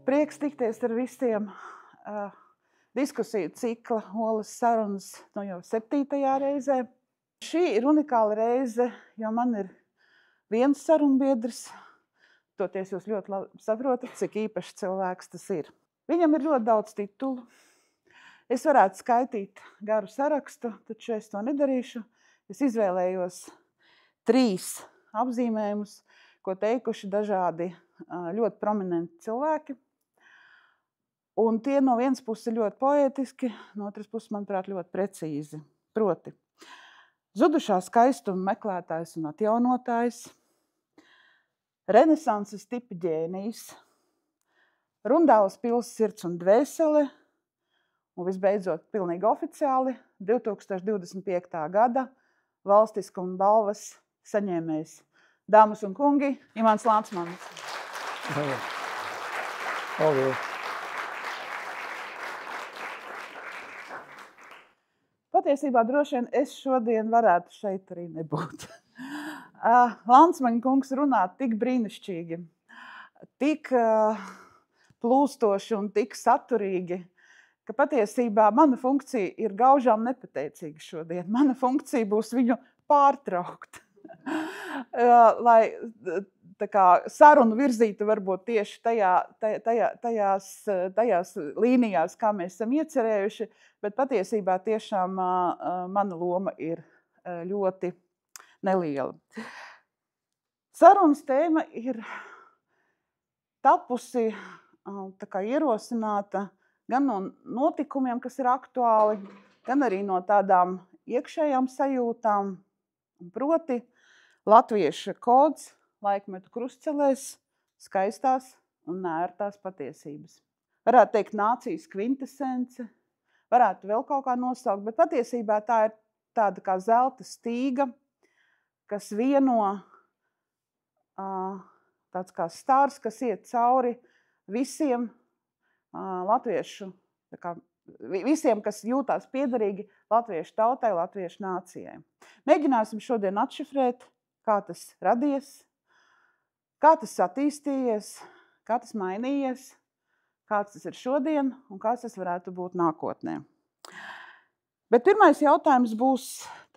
Prieks tikties ar visiem diskusiju cikla Olas sarunas jau 7. reizē. Šī ir unikāla reize, jo man ir viens sarunbiedrs. Toties jūs ļoti labi saprotat, cik īpašs cilvēks tas ir. Viņam ir ļoti daudz titulu. Es varētu skaitīt garu sarakstu, taču es to nedarīšu. Es izvēlējos 3 apzīmējumus, ko teikuši dažādi ļoti prominenti cilvēki. Un tie no vienas puses ir ļoti poētiski, no otras puses, manuprāt, ļoti precīzi. Proti, zudušā skaistuma meklētājs un atjaunotājs, renesanses tipa ģēnijs, Rundāles pils sirds un dvēsele, un visbeidzot, pilnīgi oficiāli, 2025. gada valstiskuma balvas saņēmējs. Dāmas un kungi, Imants Lānsmanis. Paldies. Patiesībā droši vien es šodien varētu šeit arī nebūt. Lānsmaņa kungs runā tik brīnišķīgi, tik plūstoši un tik saturīgi, ka patiesībā mana funkcija ir gaužām nepateicīga šodien. Mana funkcija būs viņu pārtraukt. Lai tā kā sarunu virzītu varbūt tieši tajās līnijās, kā mēs esam iecerējuši, bet patiesībā tiešām mana loma ir ļoti neliela. Sarunas tēma ir tapusi, tā kā ierosināta gan no notikumiem, kas ir aktuāli, gan arī no tādām iekšējām sajūtām, proti latvieša kods laikmetu krustcelēs, skaistās un nērtās patiesības. Varētu teikt nācijas kvintesence, varētu vēl kaut kā nosaukt, bet patiesībā tā ir tāda kā zelta stīga, kas vieno tāds kā stārs, kas iet cauri visiem latviešu, visiem, kas jūtās piederīgi latviešu tautai, latviešu nācijai. Mēģināsim šodien atšifrēt, kā tas radies, kā tas attīstījies, kā tas mainījies, kāds tas ir šodien un kāds tas varētu būt nākotnē. Bet pirmais jautājums būs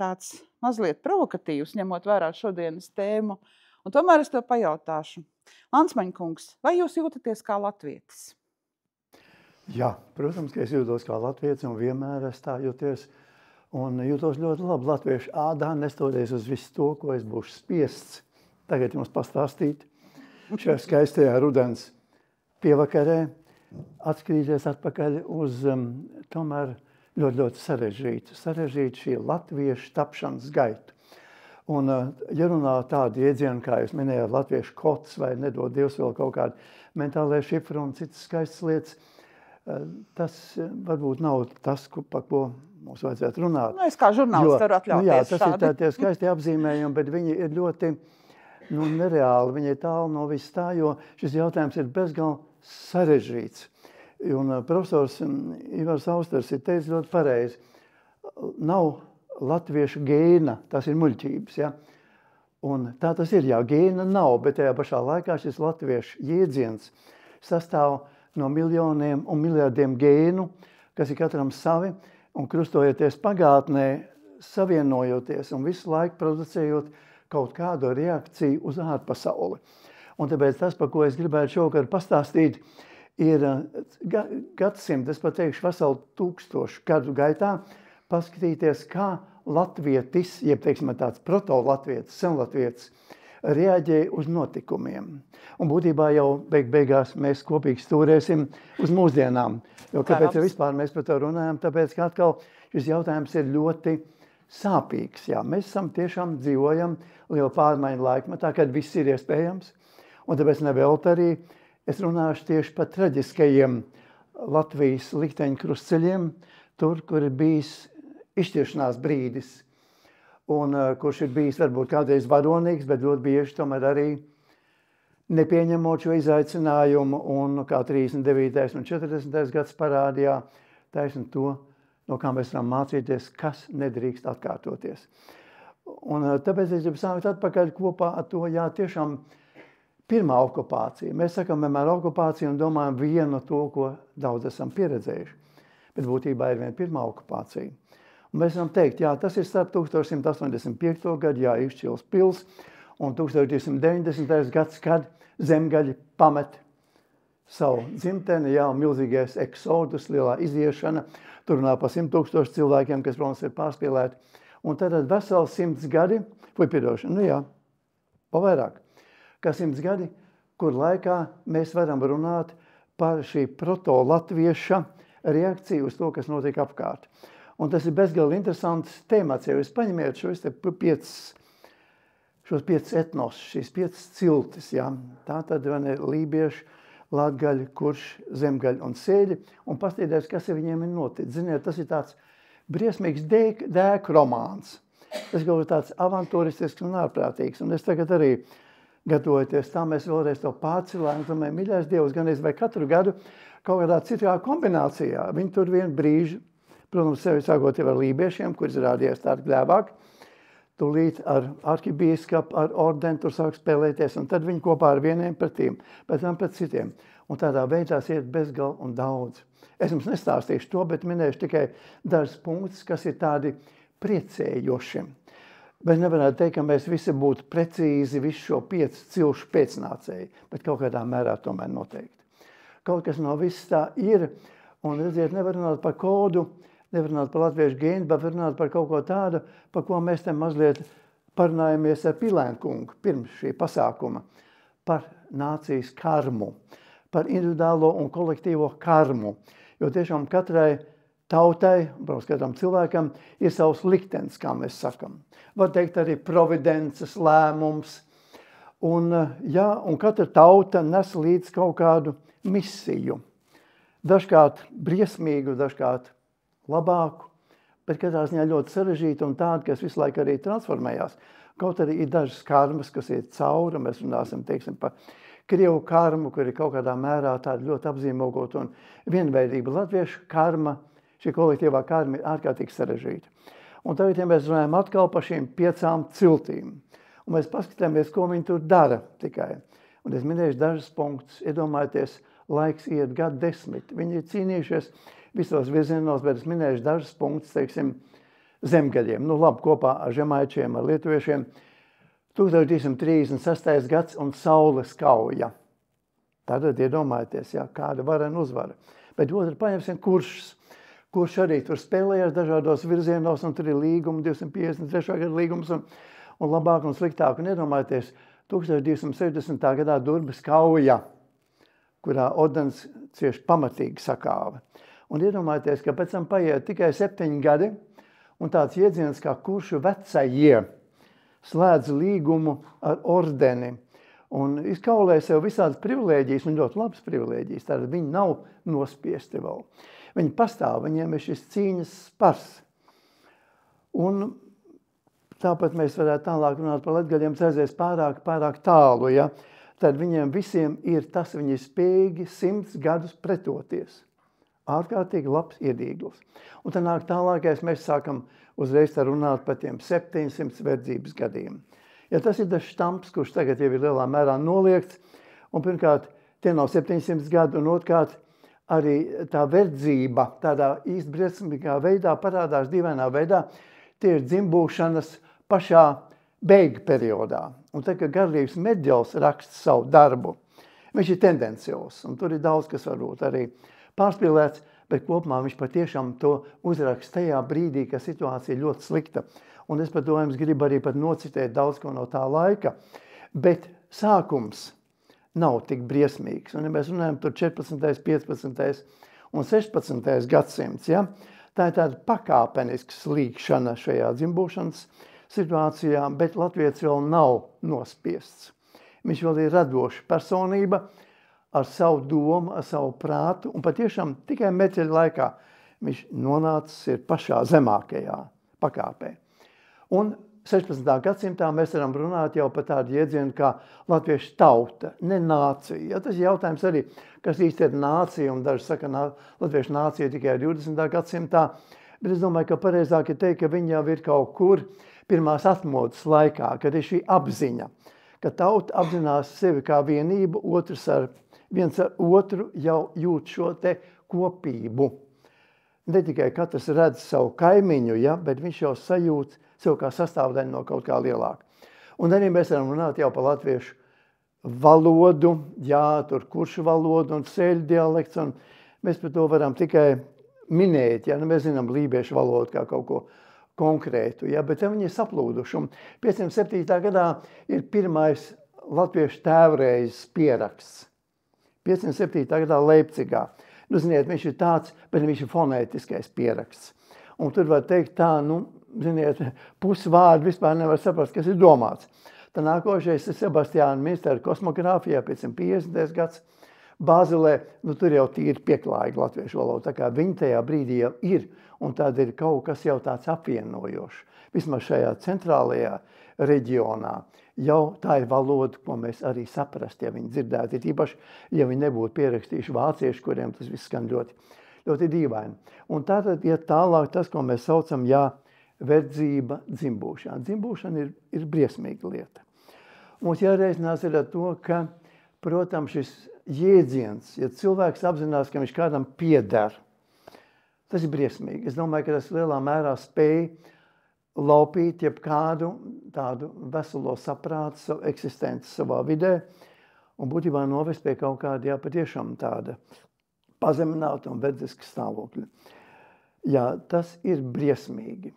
tāds mazliet provokatīvs, ņemot vērā šodienas tēmu, un tomēr es to pajautāšu. Lānsmaņa kungs, vai jūs jūtaties kā latvietis? Jā, protams, ka es jūtos kā latvietis un vienmēr es tā jūties. Un jūtos ļoti labi latviešu ādā, nestoties uz visu to, ko es būšu spiests tagad jums pastāstīt. Šajā skaistajā rudens pievakarē atskrīties atpakaļ uz tomēr ļoti sarežģītu šī latviešu tapšanas gaitu. Un, ja runā tādu iedzienu, kā jūs minējāt, latviešu kods vai nedod Dievs vēl kaut kādu mentālajā šifru un citas skaistas lietas, tas varbūt nav tas, par ko mums vajadzētu runāt. Nu, es kā žurnālists varu atļauties jā, tas šādi. Ir tie skaisti apzīmējumi, bet viņi ir ļoti nereāli, viņi ir tālu no viss tā, jo šis jautājums ir bezgalīgi sarežģīts. Un profesors Ivars Austers ir teicis ļoti pareizi. Nav latviešu gēna, tas ir muļķības, ja? Un tā tas ir, jā, gēna nav, bet tajā pašā laikā šis latviešu jēdziens sastāv no miljoniem un miljardiem gēnu, kas ir katram savi, un krustojoties pagātnē, savienojoties un visu laiku producējot kaut kādu reakciju uz ārpasauli. Un tāpēc tas, par ko es gribētu šovakar pastāstīt, ir gadsimta, es pat teikšu, veselu 1000 gadu gaitā, paskatīties, kā latvietis, jeb teiksim tāds proto-latvietis, senlatvietis, reaģē uz notikumiem. Un būtībā jau beigās mēs kopīgi stūrēsim uz mūsdienām. Jo kāpēc vispār mēs par to runājam? Tāpēc, ka atkal šis jautājums ir ļoti sāpīgs. Jā, mēs tiešām dzīvojam lielu pārmaiņu laikmetā, kad viss ir iespējams. Un tāpēc nevēlt arī es runāšu tieši par traģiskajiem Latvijas likteņu krustceļiem, tur, kur ir bijis izšķiršanās brīdis. Un kurš ir bijis varbūt kādreiz varonīgs, bet ļoti bieži tomēr arī nepieņemot šo izaicinājumu, un kā 39. un 40. gads parādījā, taisni to, no kā mēs varam mācīties, kas nedrīkst atkārtoties. Un tāpēc es gribu sākt atpakaļ kopā ar to, jā, tiešām pirmā okupācija. Mēs sakam vienmēr okupāciju un domājam vienu to, ko daudz esam pieredzējuši. Bet būtībā ir viena pirmā okupācija. Un mēs varam teikt, jā, tas ir starp 1185. gadu, jā, Izšķiles pils, un 1290. gads, kad zemgaļi pamet savu dzimteni, jā, milzīgais eksodus, lielā iziešana, tur runā par 100 000 cilvēkiem, kas, protams, ir pārspīlēti. Un tad vesels 100 gadi, pavairāk, kā 100 gadi, kur laikā mēs varam runāt par šī proto-latvieša reakciju uz to, kas notiek apkārt. Un tas ir bezgalīgi interesants temats, ja jūs paņemiet šos 5 etnos, šīs 5 ciltis, jā. Tā tad ir lībieši, latgaļi, kurši, zemgaļi un sēļi, un paskatīties, kas ar viņiem ir noticis. Ziniet, tas ir tāds briesmīgs dēku romāns. Tas kaut ir tāds avanturistisks un ārprātīgs, un es tagad arī gatavojoties tā, mēs vēlreiz to pārcilājam, domāju, mīļais Dievs, gan es vai katru gadu kaut kādā citā kombinācijā. Viņi tur vienu brīži, protams, sevi sākot jau ar lībiešiem, kurš rādījās tādi gļēvāk, tūlīt ar arhibīskapu, ar ordeni tur sāk spēlēties, un tad viņi kopā ar vieniem pretīm, pēc tam pret citiem. Un tādā veidā iet bezgal un daudz. Es jums nestāstīšu to, bet minēšu tikai dažas punktus, kas ir tādi priecējoši. Bet nevarētu teikt, ka mēs visi būtu precīzi visu šo 5 cilšu pēcnācēji, bet kaut kādā mērā tomēr noteikti. Kaut kas no viss tā ir, un redziet, nevar runāt par kodu, nevar runāt par latviešu gēnu, bet runāt par kaut ko tādu, par ko mēs te mazliet parunājamies ar Pilēnkungu pirms šī pasākuma, par nācijas karmu, par individuālo un kolektīvo karmu. Jo tiešām katrai tautai, protams, katram cilvēkam ir savs liktenis, kā mēs sakam. Var teikt arī providences lēmums. Un katra tauta nes līdz kaut kādu misiju. Dažkārt briesmīgu, dažkārt labāku, bet katrā ziņā ļoti sarežģītu un tādu, kas visu laiku arī transformējās. Kaut arī ir dažas karmas, kas iet cauri, mēs runāsim, teiksim, par Krievu karmu, kur ir kaut kādā mērā tāda ļoti apzīmogot un vienveidība. Latviešu karma, šī kolektīvā karma ir ārkārtīgi sarežģīta. Un tagad, ja mēs runājam atkal par šīm 5 ciltīm, un mēs paskatāmies, ko viņi tur dara tikai. Un es minēšu dažas punktus, iedomājieties, laiks iet gadu 10. Viņi ir cīnījušies visos virzienos, bet es minēšu dažas punktus, teiksim, zemgaļiem. Labi, kopā ar žemaičiem, ar lietuviešiem. 1236. gads un saules kauja. Tad iedomājieties, kāda varena uzvara. Bet otru paņemsim kuršs. Kurš arī tur spēlējās dažādos virzienos, un tur ir līgumi, 253. gada līgums, un labāk un sliktāk. Un iedomājieties, 1260. gadā Durbes kauja, kurā ordens cieši pamatīgi sakāva. Un iedomājieties, ka pēc tam paiet tikai 7 gadi, un tāds iedziens kā kuršu vecajie slēdz līgumu ar ordeni un izkaulē sev visādas privilēģijas, un ļoti labas privilēģijas. Tātad viņi nav nospiesti vēl. Viņi pastāv, viņiem ir šis cīņas spars. Un tāpat mēs varētu tālāk runāt par latgaļiem, aizies pārāk tālu, ja? Tad viņiem visiem ir tas, viņi ir spējīgi 100 gadus pretoties. Ārkārtīgi labs iedīglis. Un tad nāk tālākais, mēs sākam uzreiz runāt par tiem 700 verdzības gadiem. Ja tas ir tas štamps, kurš tagad jau ir lielā mērā noliegts, un pirmkārt, tie nav 700 gadu, un otrkārt, arī tā verdzība tādā īsti briesmīgā veidā parādās dīvainā veidā, tie ir dzimbūšanas pašā beigu periodā. Un tad, kad Garlīvs Medļovs raksta savu darbu, viņš ir tendencios, un tur ir daudz, kas varbūt arī pārspīlēts, bet kopumā viņš patiešām to uzraksta tajā brīdī, ka situācija ir ļoti slikta. Un es par to jums gribu arī pat nocitēt daudz ko no tā laika, bet sākums nav tik briesmīgs. Un ja mēs runājam tur 14., 15. un 16. gadsimts, ja, tā ir tāda pakāpeniska slīkšana šajā dzimbūšanas situācijā, bet Latvijas vēl nav nospiests. Viņš vēl ir radoša personība ar savu domu, ar savu prātu, un patiešām tikai Meķeļa laikā viņš nonācis ir pašā zemākajā pakāpē. Un 16. gadsimtā mēs varam runāt jau par tādu iedzienu kā latviešu tauta, ne nācija. Ja, tas ir jautājums arī, kas īsti ir nācija, un daži saka, latviešu nācija tikai 20. gadsimtā, bet es domāju, ka pareizāk ir teikt, ka viņi jau ir kaut kur pirmās atmodas laikā, kad ir šī apziņa, ka tauta apzinās sevi kā vienību, viens ar otru jau jūt šo te kopību. Ne tikai katrs redz savu kaimiņu, ja, bet viņš jau sajūt sev kā sastāvdaļu no kaut kā lielāka. Un arī mēs varam runāt jau par latviešu valodu, jā, tur kuršu valodu un sēļu dialekts, un mēs par to varam tikai minēt, ja, nu mēs zinām lībiešu valodu kā kaut ko konkrētu, ja, bet viņi ir saplūduši. Un 507. gadā ir pirmais latviešu tēvreizes pieraksts. 507. gadā Leipcigā. Nu, ziniet, viņš ir tāds, bet viņš ir fonētiskais pieraksts. Un tur var teikt tā, nu, ziniet, pusvārdu vispār nevar saprast, kas ir domāts. Tā nākošais ir Sebastiāna Minstera kosmogrāfijā, 550. gads. Bāzelē, nu, tur jau tīri pieklājīgi latviešu valoda, tā kā viņi tajā brīdī jau ir, un tāda ir kaut kas jau tāds apvienojošs. Vismaz šajā centrālajā reģionā jau tā ir valoda, ko mēs arī saprast, ja viņi dzirdētu. Ir īpaši, ja viņi nebūtu pierakstījuši vācieši, kuriem tas viss skan ļoti, ļoti dīvaini. Un tātad iet tālāk tas, ko mēs saucam, jā, verdzība, dzimbūšana. Dzimbūšana ir briesmīga lieta. Mums jāreizinās ir ar to, ka, protams, šis jēdziens, ja cilvēks apzinās, ka viņš kādam pieder, tas ir briesmīgi. Es domāju, ka tas lielā mērā spēj laupīt jebkādu tādu veselo saprātu, savu eksistenci savā vidē un būtībā novest pie kaut kāda, jā, patiešām tāda pazemināta un verdziska stāvokļa. Jā, tas ir briesmīgi.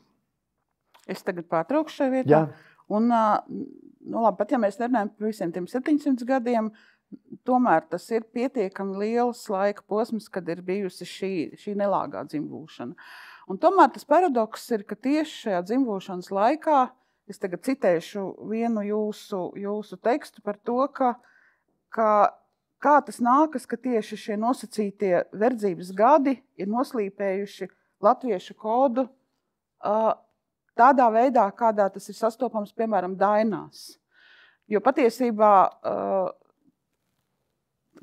Es tagad pārtraukšu šajā vietā. Jā. Un, nu labi, pat ja mēs nerunājam par visiem tiem 700 gadiem, tomēr tas ir pietiekami liels laika posms, kad ir bijusi šī nelāgā dzimbūšana. Un tomēr tas paradoks ir, ka tieši šajā dzimbūšanas laikā, es tagad citēšu vienu jūsu tekstu par to, kā tas nākas, ka tieši šie nosacītie verdzības gadi ir noslīpējuši latviešu kodu tādā veidā, kādā tas ir sastopams, piemēram, dainās. Jo patiesībā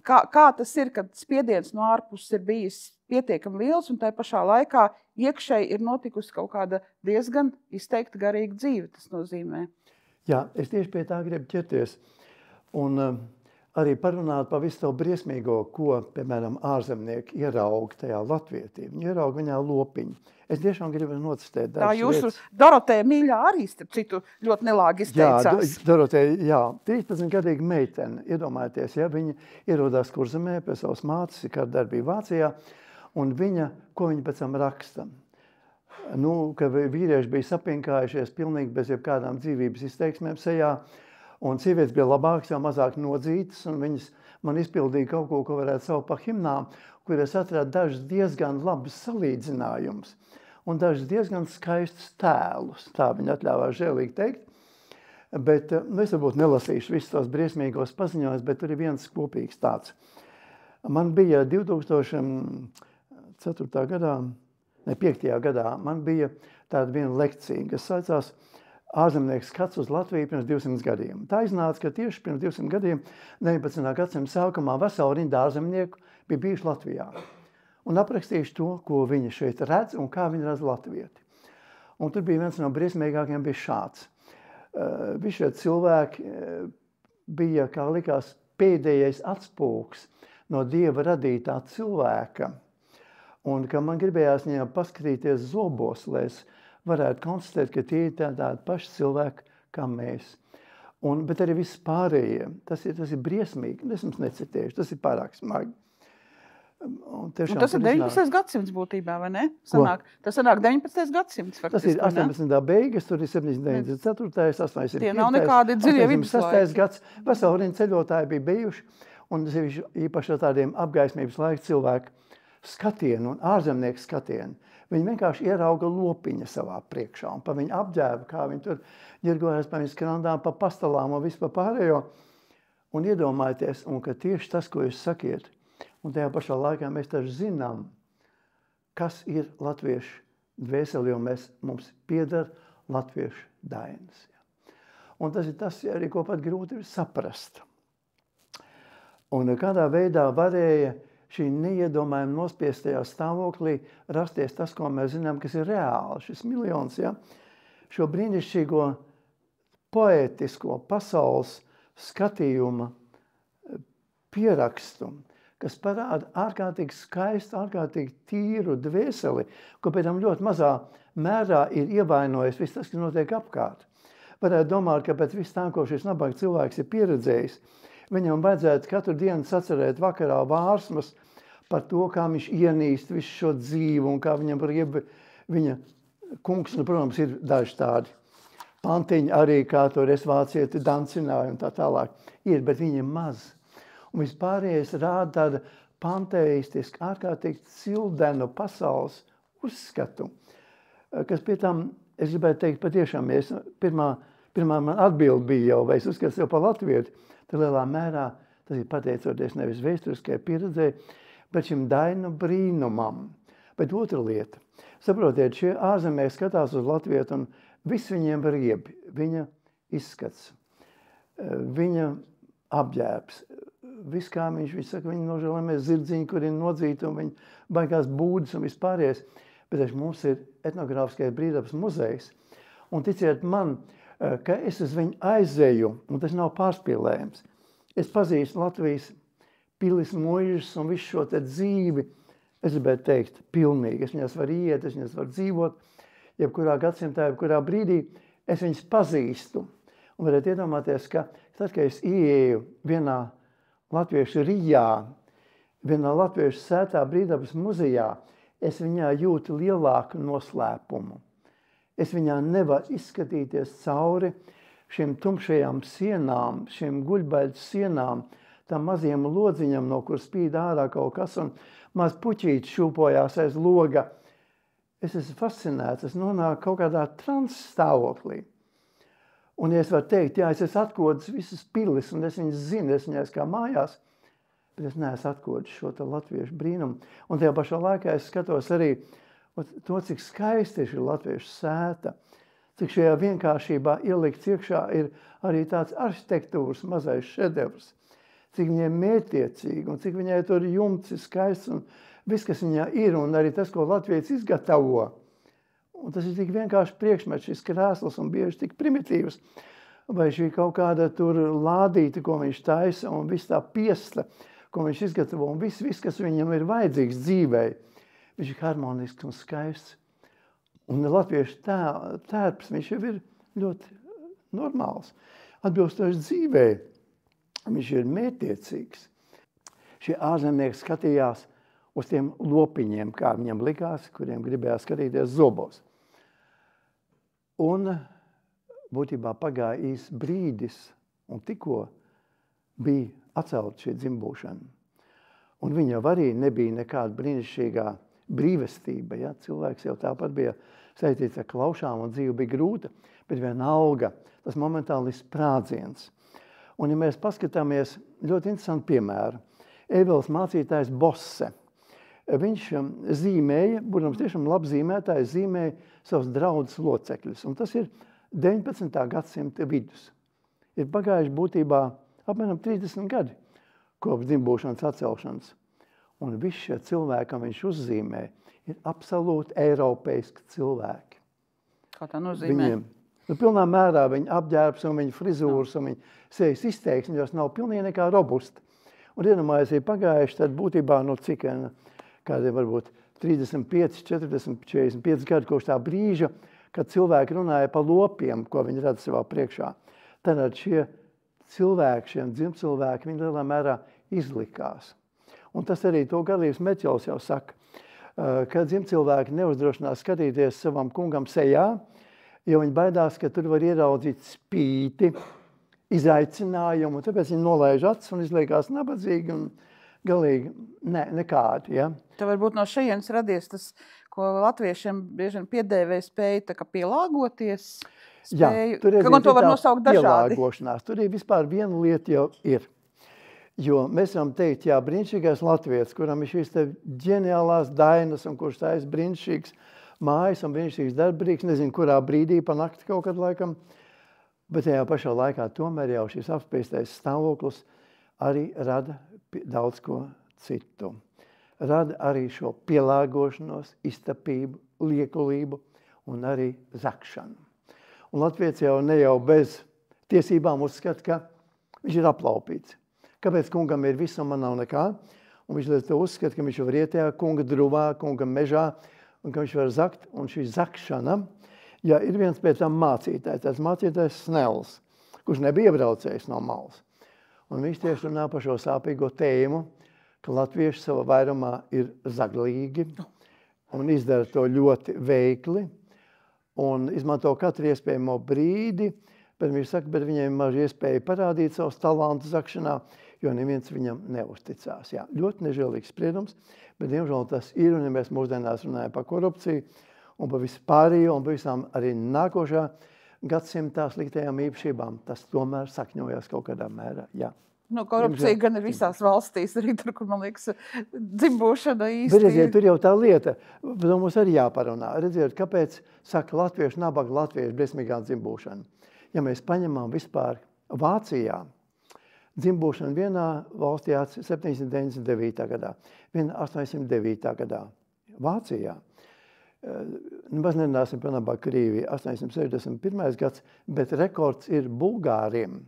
kā tas ir, kad spiediens no ārpuses ir bijis pietiekami liels un tai pašā laikā iekšēji ir notikusi kaut kāda diezgan izteikti garīga dzīve, tas nozīmē. Jā, es tieši pie tā gribu ķerties. Un arī parunāt par visu to briesmīgo, ko, piemēram, ārzemnieki ierauga tajā latvietī. Viņi ierauga viņā lopiņu. Es tiešām gribu nocitēt dažas lietas. Tā jūsu Doroteja mīļā arī, starp citu, ļoti nelāgi izteicās. Jā, Doroteja, jā, 13-gadīga meitene, iedomājieties, ja, viņa ierodās Kurzemē pie savas mātes, kāda darbība Vācijā, un ko viņa pēc tam raksta? Nu, ka vīrieši bija sapinkājušies pilnīgi bez jebkādām dzīvības izteiksmēm sejā, un sievietes bija labākas, jau mazāk nodzītas, un viņas man izpildīja kaut ko, ko varētu saukt par himnām, kur es atradu dažus diezgan labus salīdzinājumus un dažus diezgan skaistus tēlus. Tā viņa atļāvās žēlīgi teikt. Bet es varbūt nelasīšu visus tos briesmīgos paziņojumus, bet tur ir viens kopīgs tāds. Man bija 2004. gadā, 5. gadā, man bija tāda viena lekcija, kas saucās Ārzemnieks skats uz Latviju pirms 200 gadiem. Tā iznāca, ka tieši pirms 200 gadiem, 19. gadsimta sākumā, vesela rinda ārzemnieku bija bijuši Latvijā. Un aprakstījuši to, ko viņi šeit redz un kā viņi redz latvieti. Un tur bija viens no briesmīgākiem bija šāds. Visi šie cilvēki bija, kā likās, pēdējais atspūks no Dieva radītā cilvēka. Un ka man gribējās viņiem paskatīties zobos, lai es varētu konstatēt, ka tie ir tādi paši cilvēki kā mēs. Bet arī viss pārējie. Tas ir briesmīgi. Es jums necitēšu, tas ir pārāk smagi. Un tas ir 19. gadsimts būtībā, vai ne? Tas sanāk 19. gadsimts. Tas ir 18. beigas, tur ir 74. 85. Tie nav nekādi dziļie viduslaiki. 86. gads, vesela rinda ceļotāji bija bijuši, un īpaši ar tādiem apgaismības laika cilvēku skatienu un ārzemnieku skatienu. Viņi vienkārši ierauga lopiņa savā priekšā, un pa viņu apģērbu, kā viņi tur ģirgojas pa viņu skrandām, pa pastalām un visu pa pārējo. Un iedomājieties, un ka tieši tas, ko jūs sakiet, un tajā pašā laikā mēs taču zinām, kas ir latviešu dvēseli, jo mums pieder latviešu dainas. Un tas ir tas, arī ko pat grūti ir saprast. Un kādā veidā varēja šī neiedomājuma nospiestajā stāvoklī rasties tas, ko mēs zinām, kas ir reāli, šis miljons, ja? šo brīnišķīgo poētisko pasaules skatījuma pierakstu, kas parāda ārkārtīgi skaistu, ārkārtīgi tīru dvēseli, ko pēc tam ļoti mazā mērā ir ievainojis viss tas, kas notiek apkārt. Varētu domāt, ka pēc viss tā, ko šis nabaga cilvēks ir pieredzējis, viņam vajadzētu katru dienu sacerēt vakarā vārsmas par to, kā viņš ienīst visu šo dzīvi un kā viņam rieb viņa kungs, nu, protams, ir daži tādi pantiņi arī, kā to es vācieti dancināju un tā tālāk. Ir, bet viņi ir maz. Un vispārējais rāda tāda panteistiski, ārkārtīgi cildenu pasaules uzskatu, kas pie tam, es gribētu teikt, patiešām, pirmā man atbilde bija jau, vai es uzskatu sev par latvietu, tad lielā mērā tas ir pateicoties nevis vēsturiskai pieredzei, bet šim dainu brīnumam. Bet otra lieta, saprotiet, šie ārzemē skatās uz latvietu un viss viņiem rieb, viņa izskats, viņa apģērbs, viss kā viņš saka, viņi nožēlamies zirdziņi, kur ir nodzīti un viņi baigās būdas un vispārējais, bet mums ir etnogrāfiskais brīvdabas muzejs. Un ticiet man, ka es uz viņu aizēju, un tas nav pārspīlējums. Es pazīstu Latvijas pilis muižas un visu šo te dzīvi, es gribētu teikt, pilnīgi. Es viņas varu iet, es viņas varu dzīvot, jebkurā gadsimtā, jebkurā brīdī, es viņas pazīstu. Un varētu iedomāties, ka tad, kad es ieeju vienā latviešu rijā, vienā latviešu sētā brīvdabas muzejā, es viņā jūtu lielāku noslēpumu. Es viņā nevaru izskatīties cauri šiem tumšajām sienām, šiem guļbaļu sienām, tam maziem lodziņam, no kur spīd ārā kaut kas, un maz puķītis šūpojās aiz loga. Es esmu fascinēts, es nonāku kaut kādā trans stāvoklī. Un ja es varu teikt, jā, es esmu atkodis visas pilis, un es viņas zinu, es viņas kā mājās, bet es neesmu atkodis šo te latviešu brīnumu. Un tajā pašā laikā es skatos arī to, cik skaisti ir šī latviešu sēta, cik šajā vienkāršībā ielikts iekšā ir arī tāds arhitektūras mazais šedevrs, cik viņai mērķtiecīgi un cik viņai tur jumts ir skaists un viss, kas viņā ir, un arī tas, ko Latvijas izgatavo. Un tas ir tik vienkārši priekšmets, šis krēsls un bieži tik primitīvs. Vai šī kaut kāda tur lādīte, ko viņš taisa, un viss tā piesta, ko viņš izgatavo, un viss, kas viņam ir vajadzīgs dzīvei. Viņš ir harmonisks un skaists. Un latviešu tērps, viņš jau ir ļoti normāls. Atbilstoši dzīvei, viņš ir mērķtiecīgs. Šie ārzemnieki skatījās uz tiem lopiņiem, kā viņam likās, kuriem gribējās skatīties zobos. Un būtībā pagāja īsts brīdis, un tikko bija atcelta šī dzimbūšana. Un viņa jau arī nebija nekāda brīnišķīgā brīvestība. Ja? Cilvēks jau tāpat bija saistīts ar klaušām, un dzīve bija grūta, bet vienalga tas momentālis sprādziens. Un ja mēs paskatāmies ļoti interesantu piemēru, Ēveles mācītājs Bosse, viņš zīmēja, būdams tiešām labi zīmētājs, zīmēja savus draudzes locekļus. Un tas ir 19. gadsimta vidus. Ir pagājuši būtībā apmēram 30 gadi kopš dzimbūšanas atcelšanas. Un visi šie cilvēki, kam viņš uzzīmē, ir absolūti eiropeiski cilvēki. Kā tā nozīmē? Viņiem, pilnā mērā viņa apģērbs un viņa frizūras un viņa sejas izteiksme, jos nav pilnīgi nekā robusta. Un iedomājies, ja pagājuši, tad būtībā kādiem varbūt 35, 40, 45 gadi kopš tā brīža, kad cilvēki runāja par lopiem, ko viņi redz savā priekšā. Tad šie cilvēki, šiem dzimtcilvēki, viņi lielā mērā izlikās. Un tas arī to Garlīvs Meķels jau saka, ka dzimtcilvēki neuzdrošinās skatīties savam kungam sejā, jo viņi baidās, ka tur var ieraudzīt spīti, izaicinājumu, un tāpēc viņi nolaiž acis un izliekās nabadzīgi un galīgi nekādi. Ja? Tā varbūt no šejienes radies tas, ko latviešiem bieži vien piedēvē spēju tā kā pielāgoties. Spēju, ka to var nosaukt dažādi. Pielāgošanās. Tur ir vispār viena lieta jau ir. Jo mēs varam teikt, jā, brīnišķīgais latvietis, kuram ir šīs te ģeniālās dainas un kurš tā ir brīnišķīgs mājas un brīnišķīgs darbrīgs, nezinu, kurā brīdī pa nakti kaut kad laikam, bet tajā pašā laikā tomēr jau šis apspēstais stāvoklis arī rada daudz ko citu. Rada arī šo pielāgošanos, iztapību, liekulību un arī zakšanu. Un Latvijas jau ne jau bez tiesībām uzskata, ka viņš ir aplaupīts. Kāpēc kungam ir viss un man nav nekā? Un viņš līdz to uzskata, ka viņš var iet tajā kunga druvā, kunga mežā, un ka viņš var zakt. Un šī zakšana, ja ir viens pēc tam mācītājs, tāds mācītājs Snells, kurš nebija iebraucējis no malas. Un viņš tieši runā par šo sāpīgo tēmu, ka latvieši savā vairumā ir zaglīgi un izdara to ļoti veikli un izmanto katru iespējamo brīdi, bet viņš saka, bet viņiem maz iespēja parādīt savus talantus zakšanā, jo neviens viņam neuzticās. Jā, ļoti nežēlīgs spriedums, bet diemžēl tas ir, un ja mēs mūsdienās runājam par korupciju un par vispārējo un par visām arī nākošā gadsimtā sliktajām īpašībām, tas tomēr sakņojas kaut kādā mērā. Jā. Nu, korupcija gan ir visās valstīs, arī tur, kur, man liekas, dzimbošana īsti. Bet redziet, tur jau tā lieta, bet mums arī jāparunā. Redziet, kāpēc saka latviešu nabaga, latviešu briesmīgā dzimbošana? Ja mēs paņemam vispār Vācijā, dzimbošana vienā valstī 799. gadā, viena 809. gadā. Vācijā. Mēs nerunāsim par nabaga Krieviju, 861. gads, bet rekords ir Bulgāriem,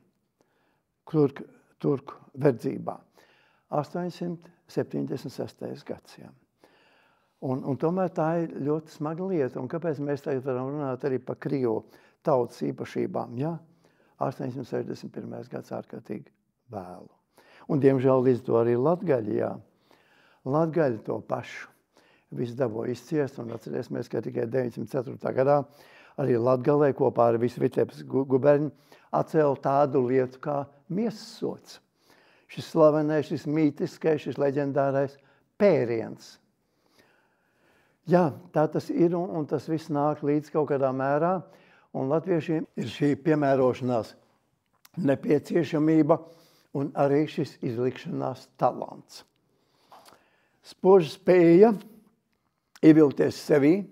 turku verdzībā. 876. gads. Jā. Un tomēr tā ir ļoti smaga lieta. Un kāpēc mēs tagad varam runāt arī par Krievu tautas īpašībām? Jā? 861. gads ārkārtīgi vēlu. Un diemžēl līdz to arī latgaļi, jā. Latgaļi to pašu. Viss dabūja izciest, un atcerēsimies, ka tikai 904. gadā arī Latgalē kopā ar visu Vitebes guberņu atcēla tādu lietu kā miessots. Šis slavenais, šis mītiskais, šis leģendārais pēriens. Jā, tā tas ir, un tas viss nāk līdz kaut kādā mērā, un latviešiem ir šī piemērošanās nepieciešamība un arī šis izlikšanās talants. Spoža spēja ievilkties sevī,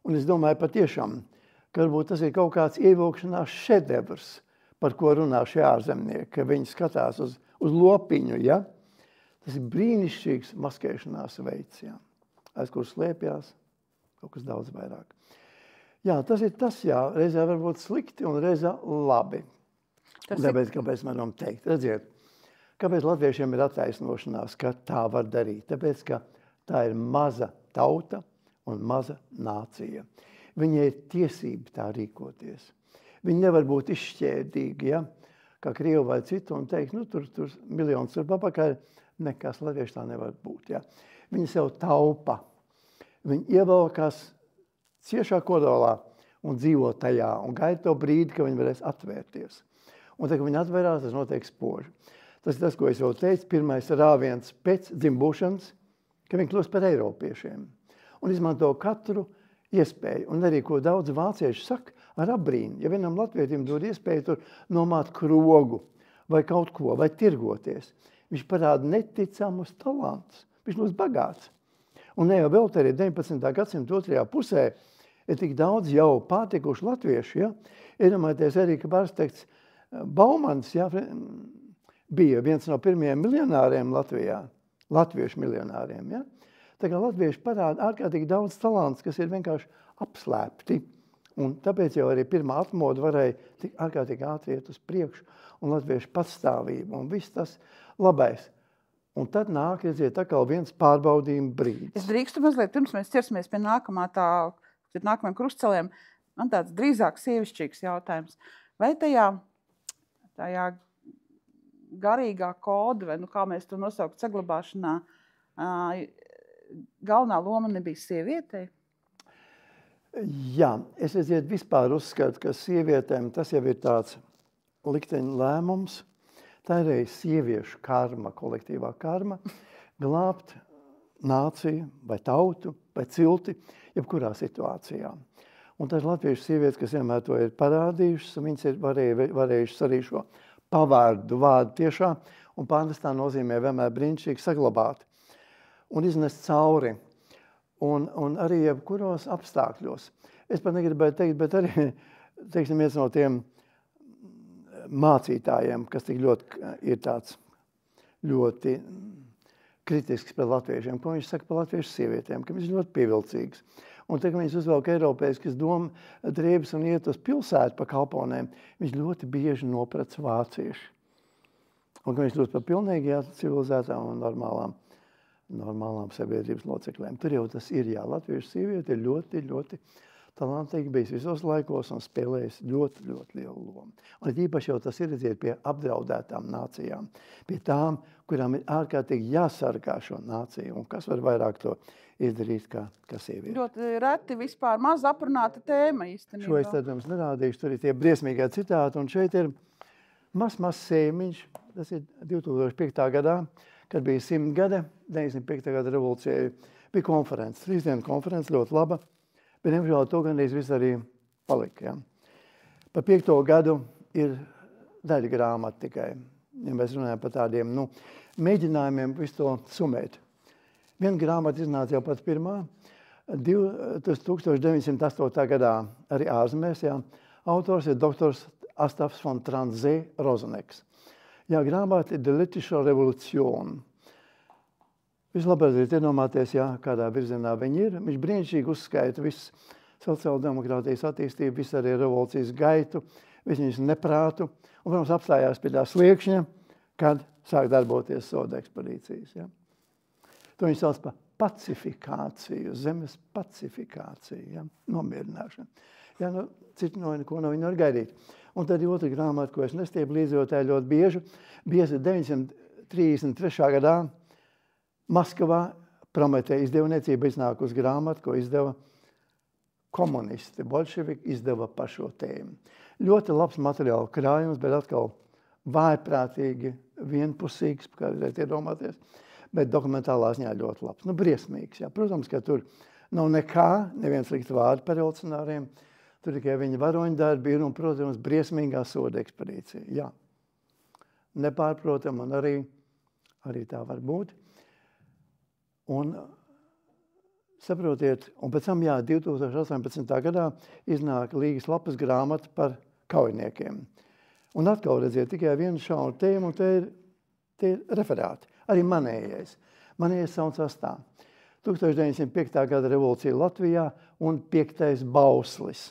un es domāju patiešām, ka varbūt tas ir kaut kāds ievilkšanās šedevrs, par ko runā šie ārzemnieki, ka viņi skatās uz lopiņu, ja? Tas ir brīnišķīgs maskēšanās veids, ja? Aiz kur slēpjās kaut kas daudz vairāk. Jā, tas ir tas, jā, reizē varbūt slikti un reizē labi. Tāpēc, kāpēc man varam teikt? Redziet, kāpēc latviešiem ir attaisnošanās, ka tā var darīt? Tāpēc, ka tā ir maza tauta un maza nācija. Viņai ir tiesība tā rīkoties. Viņi nevar būt izšķērdīgi, ja? Kā Krievi vai citu, un teikt, nu, tur miljonus tur papakaļ, nekas latvieši tā nevar būt. Ja? Viņi sev taupa. Viņi ievelkās ciešā kodolā un dzīvo tajā, un gaida to brīdi, ka viņi varēs atvērties. Un tad, kad viņi atvērās, tas notiek spoži. Tas ir tas, ko es jau teicu, pirmais rāviens pēc dzimbušanas, ka viņi kļūst par eiropiešiem. Un izmanto katru iespēju, un arī, ko daudz vācieši saka, ar apbrīnu. Ja vienam latvietim dod iespēju tur nomāt krogu vai kaut ko, vai tirgoties, viņš parāda neticamus talantus. Viņš būs bagāts. Un ne jau vēl arī 19. gadsimta otrajā pusē ir tik daudz jau pārtikuši latvieši. Ja? Iedomājieties arī, ka pārsteigts Baumans, ja, bija viens no pirmajiem miljonāriem Latvijā. Latviešu miljonāriem. Ja? Tā kā latvieši parāda ārkārtīgi daudz talants, kas ir vienkārši apslēpti. Un tāpēc jau arī pirmā atmoda varēja tik ārkārtīgi ātri iet uz priekšu, un latviešu patstāvība, un viss tas labais. Un tad nāk, redziet, atkal viens pārbaudījuma brīdis. Es drīkstu mazliet, pirms mēs ķersimies pie nākamajiem krustceliem, man tāds drīzāk sievišķīgs jautājums. Vai tajā garīgā koda, vai nu kā mēs to nosaukt saglabāšanā, galvenā loma nebija sievietei? Jā, es vispār uzskatu, ka sievietēm tas jau ir tāds likteņa lēmums. Tā ir arī sieviešu karma, kolektīvā karma, glābt nāciju vai tautu vai cilti, jebkurā situācijā. Un tas latviešu sievietes, kas vienmēr to ir parādījušas, viņas ir varējušas arī šo pavārdu vārdu tiešā, un pārnestā nozīmē vienmēr brīnišķīgi saglabāt un iznest cauri. Un arī jebkuros apstākļos. Es pat negribēju teikt, bet arī, teiksim, viens no tiem mācītājiem, kas tik ļoti ir tāds ļoti kritisks pret latviešiem, ko viņš saka par latviešu sievietēm, ka viņš ir ļoti pievilcīgs. Un tad, kad viņš uzvelk eiropeiskas doma drēbes un iet uz pilsētu pa kalponēm, viņš ļoti bieži noprec vācieši. Un kad viņš kļūst par pilnīgi civilizētām un normālām sabiedrības locekļiem. Tur jau tas ir, jā, latviešu sieviete ir ļoti, ļoti talantīgi bijis visos laikos un spēlējis ļoti, ļoti lielu lomu. Un īpaši jau tas ir redzēt pie apdraudētām nācijām, pie tām, kurām ir ārkārtīgi jāsargā šo nāciju. Un kas var vairāk to izdarīt kā sieviete? Ļoti reti vispār maz aprunāta tēma īstenībā. Šo es tad jums nerādīšu, tur ir tie briesmīgie citāti, un šeit ir mazs sēmiņš, tas ir 2005. gadā, kad bija 100 gada, 905. gada revolūcijai, bija konferences, 3 dienu konferences, ļoti laba, bet nemžēl to gandrīz viss arī palika. Ja? Par 5. gadu ir daļa grāmata tikai, ja mēs runājam par tādiem mēģinājumiem visu to sumēt. Viena grāmata iznāca jau pats pirmā, 1908. gadā arī ārzemēs, ja? Autors ir doktors Astafs von Tranzē-Rozeneks. Jā, grāmata ir Die Lettische Revolution. Vislabāk ir iedomāties, jā, kādā virzienā viņi ir. Viņš brīnišķīgi uzskaita visu sociāldemokrātijas attīstību, visu arī revolūcijas gaitu, visu viņas neprātu. Un, protams, apstājās pie tā sliekšņa, kad sāk darboties soda ekspedīcijas. Ja. To viņš sauc par pacifikāciju, zemes pacifikāciju, ja, nomierināšanu. Ja, citu neko no viņa var gaidīt. Un tad ir otra grāmata, ko es nestiepu līdzījotāji ļoti bieži. Bija 933. gadā Maskavā Prometēja izdevniecība iznāk uz grāmatu, ko izdeva komunisti. Bolševiki izdeva par šo tēmu. Ļoti labs materiāla krājums, bet atkal vājprātīgi, vienpusīgs, kā varētu iedomāties, bet dokumentālā ziņā ļoti labs. Briesmīgs, jā. Protams, ka tur nav nekā, neviens slikts vārdu par revolucionāriem. Tur tikai viņa varoņdarbi ir un, protams, briesmīgā soda ekspedīcija. Jā. Nepārprotam, un arī tā var būt. Un saprotiet, un pēc tam, jā, 2018. gadā iznāk Līgas lapas grāmata par kaujiniekiem. Un atkal redziet, tikai vienu šaunu tēmu, un te ir referāti. Arī manējais. Manējais saucās tā. 1905. gada revolūcija Latvijā un 5. bauslis,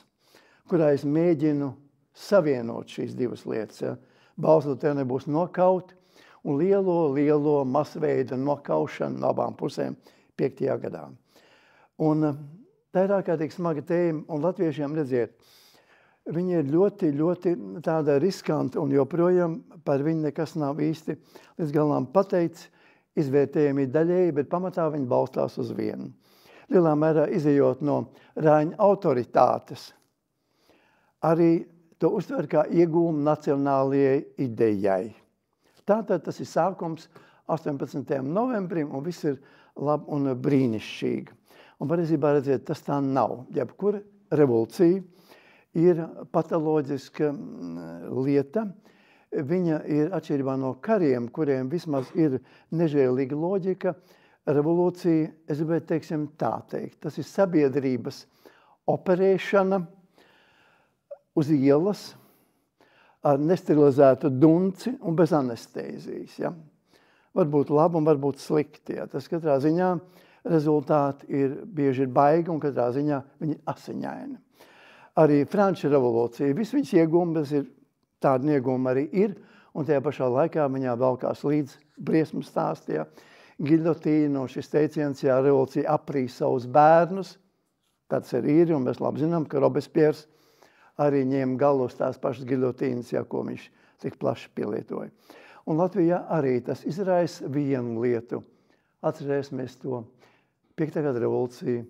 kurā es mēģinu savienot šīs divas lietas. Ja. Bausli te nebūs nokaut, un lielo masveida nokaušanu no abām pusēm 5. gadā. Un tā ir ārkārtīgi smaga tēma, un latviešiem redziet, viņi ir ļoti, ļoti tāda riskanti, un joprojām par viņu nekas nav īsti līdz galam pateicis, izvērtējumi daļēji, bet pamatā viņi balstās uz vienu. Lielā mērā izejot no Rāņa autoritātes, arī to uztver kā iegūmu nacionālajai idejai. Tātad tas ir sākums 18. novembrim, un viss ir labi un brīnišķīgi. Un patiesībā redziet, tas tā nav. Jebkura revolūcija ir patoloģiska lieta. Viņa ir atšķirībā no kariem, kuriem vismaz ir nežēlīga loģika. Revolūcija, es gribētu teiksim tā teikt, tas ir sabiedrības operēšana uz ielas ar nesterilizētu dunci un bez anestēzijas. Ja? Varbūt labi un varbūt slikti. Ja? Tas katrā ziņā rezultāti bieži ir baigi un katrā ziņā viņi ir asiņaini. Arī Franču revolūcija, viss viņas iegūmi, tādi iegūmi arī ir, un tajā pašā laikā viņā velkās līdz briesmu stāstījā. Giļotīna un šis teiciens, ja revolūcija aprīs savus bērnus, tāds arī ir, un mēs labi zinām, ka Robespierres arī ņēma galus tās pašas giļotīnas, ja, ko viņš tik plaši pielietoja. Un Latvijā arī tas izraisa vienu lietu. Atcerēsimies to. 5. gada revolūcija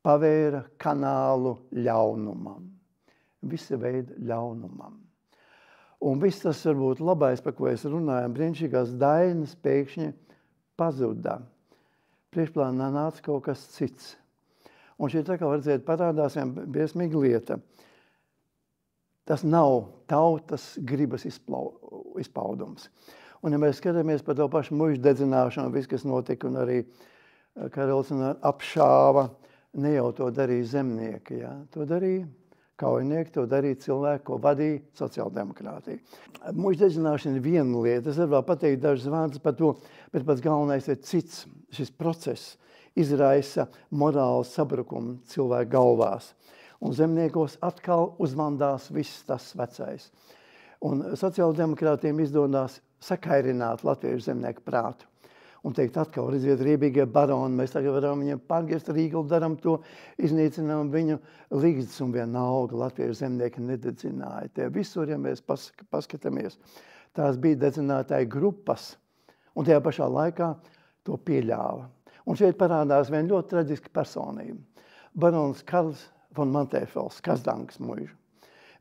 pavēra kanālu ļaunumam. Visa veida ļaunumam. Un viss tas varbūt labais, par ko es runāju, brīnišķīgās dainas pēkšņi pazuda. Priekšplānā nāca kaut kas cits. Un šeit tā kā redzēt parādās viena briesmīga lieta. Tas nav tautas gribas izpaudums. Un ja mēs skatāmies par to pašu mužu dedzināšanu, viss, kas notika, un arī Karelsona apšāva, ne jau to darīja zemnieki, ja? To darīja kaujinieki, to darīja cilvēki, ko vadīja sociāldemokrātija. Mužu dedzināšana ir viena lieta, es varu pateikt dažas vārdas par to, bet pats galvenais ir cits. Šis process izraisa morālu sabrukumu cilvēku galvās. Un zemniekos atkal uzmandās viss tas vecais. Un sociāldemokrātiem izdodās sakairināt latviešu zemnieku prātu. Un teikt atkal, redziet, riebīgie baroni, mēs tagad varam viņiem pārgriezt rīgli, daram to, iznīcinām viņu līgzdus, un vienalga latviešu zemnieki nededzināja. Tie visur, ja mēs paskatāmies, tās bija dedzinātāji grupas, un tajā pašā laikā to pieļāva. Un šeit parādās viena ļoti traģiska personība. Barons Karls von Mantēfels, Kazdangas mūžu.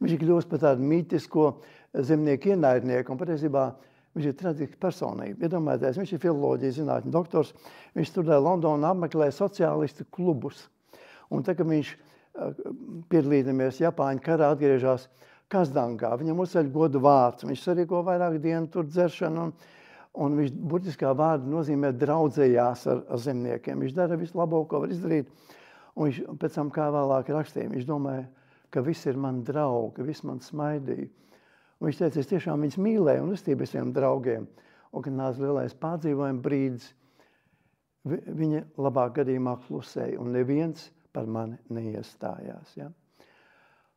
Viņš ir kļūst par tādu mītisko zemnieku ienaidnieku, un patiesībā viņš ir traģiska personība. Iedomājieties, viņš ir filoloģijas zinātņu doktors, viņš studēja Londonā, apmeklēja sociālistu klubus. Un tā, kad viņš piedalīdamies Japāņu karā atgriežās Kazdangā, viņam uzceļ godu vārds, viņš sarīko vairāk dienu tur dzeršanu, un viņš burtiskā vārda nozīmē draudzējās ar zemniekiem. Viņš dara visu labo, ko var izdarīt, un viņš pēc tam kā vēlāk rakstīja, viņš domāja, ka visi ir mani draugi, visi man smaidīja. Un viņš teica, es tiešām viņus mīlēju un uztīju saviem draugiem. Un, kad nāca lielais pārdzīvojuma brīdis, viņa labāk gadījumā klusēja, un neviens par mani neiestājās. Ja?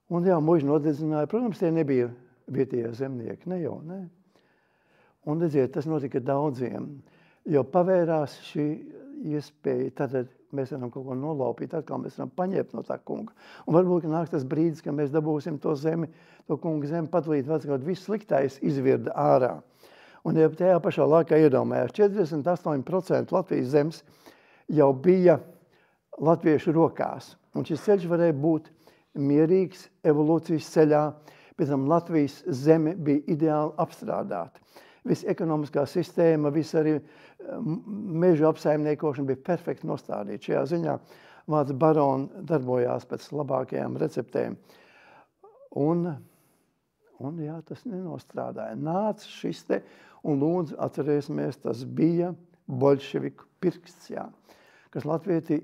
Un jā, muži nodedzināja, protams, tie nebija vietējie zemnieki, ne jau, ne? Un redziet, tas notika daudziem, jo pavērās šī iespēja, tad mēs varam kaut ko nolaupīt, atkal mēs varam paņemt no tā kunga. Un varbūt nāks tas brīdis, kad mēs dabūsim to zemi, to kunga zemi padalīt, vajadzot viss sliktais izvirda ārā. Un ja tajā pašā laikā iedomājās, 48% Latvijas zemes jau bija latviešu rokās. Un šis ceļš varēja būt mierīgs evolūcijas ceļā, pēc tam Latvijas zeme bija ideāli apstrādāta. Viss ekonomiskā sistēma, viss arī mežu apsaimniekošana bija perfekti nostādīta. Šajā ziņā vācu baroni darbojās pēc labākajām receptēm. Un jā, tas nenostrādāja. Nāca šis te, un lūdzu atcerēsimies, tas bija boļševiku pirksts, jā, kas latvieti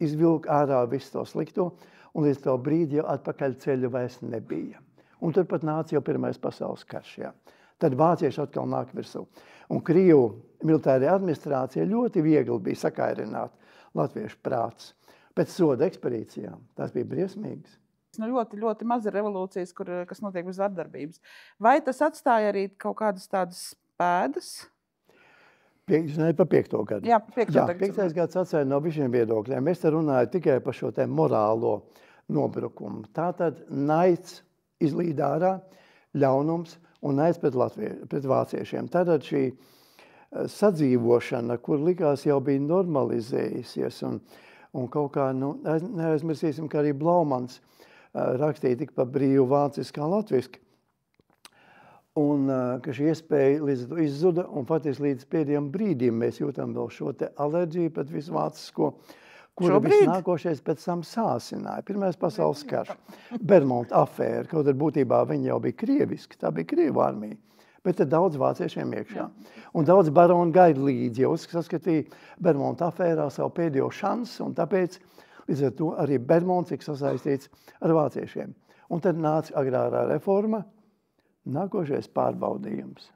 izvilka ārā visu to slikto, un līdz to brīdi jau atpakaļ ceļu vairs nebija. Un turpat nāca jau Pirmais pasaules karš, jā. Tad vācieši atkal nāk virsū. Un Krievu militārajā administrācijā ļoti viegli bija sakairināt latviešu prātus. Pēc soda ekspedīcijām tās bija briesmīgas. Ļoti, ļoti maz ir revolūcijas, kas notiek bez vardarbības. Vai tas atstāja arī kaut kādas tādas pēdas? Pa 5. gadu. Jā, pa 5. gadu. 5. gads atstāja no visiem viedokļiem. Es te runāju tikai par šo te morālo nobrukumu. Tātad naids izlīd ārā, ļaunums un naids pret vāciešiem. Tātad šī sadzīvošana, kur likās jau bija normalizējusies, un kaut kā, neaizmirsīsim, ka arī Blaumans rakstīja tik pa brīvu vāciski kā latviski, un ka šī iespēja līdz to izzuda, un faktiski līdz pēdējiem brīdiem mēs jūtam vēl šo te alerģiju pret visu vācisko, kura viss nākošais pēc tam sāsināja. Pirmais pasaules karš, Bermonta afēra, kaut arī būtībā viņi jau bija krieviski, tā bija Krievu armija, bet te daudz vāciešiem iekšā. Un daudz baroni gaida līdzi, jau saskatīja Bermonta afērā savu pēdējo šansu, un tāpēc līdz ar to arī Bermonts tika sasaistīts ar vāciešiem. Un tad nāca agrārā reforma, nākošais pārbaudījums.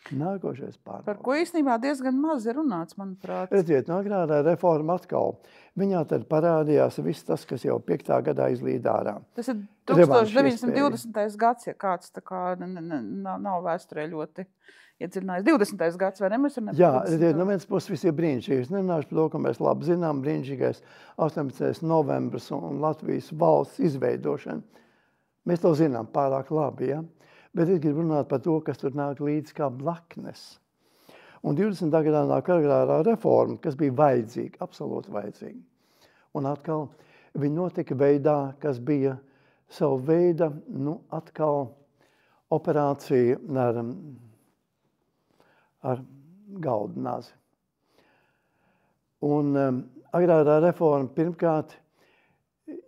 Par ko īstenībā diezgan maz ir runāts, manuprāt. Redziet, no agrārā reforma atkal. Viņā tad parādījās viss tas, kas jau 5. gadā izlīd ārā. Tas ir 1920. gads, ja kāds tā kā nav vēsturē ļoti iedziļinājis. 20. gads, vai ne? Jā, redziet, no vienas puses viss ir brīnišķīgs. Nenāšu par to, ka mēs labi zinām, brīnišķīgais 18. novembris un Latvijas valsts izveidošana. Mēs to zinām pārāk labi, ja? Bet es gribu runāt par to, kas tur nāk līdzi kā blaknes. Un 20. gadā nāk agrārā reforma, kas bija vajadzīga, absolūti vajadzīga. Un atkal viņi notika veidā, kas bija savu veida, atkal operācija ar galdu nazi. Un agrārā reforma pirmkārt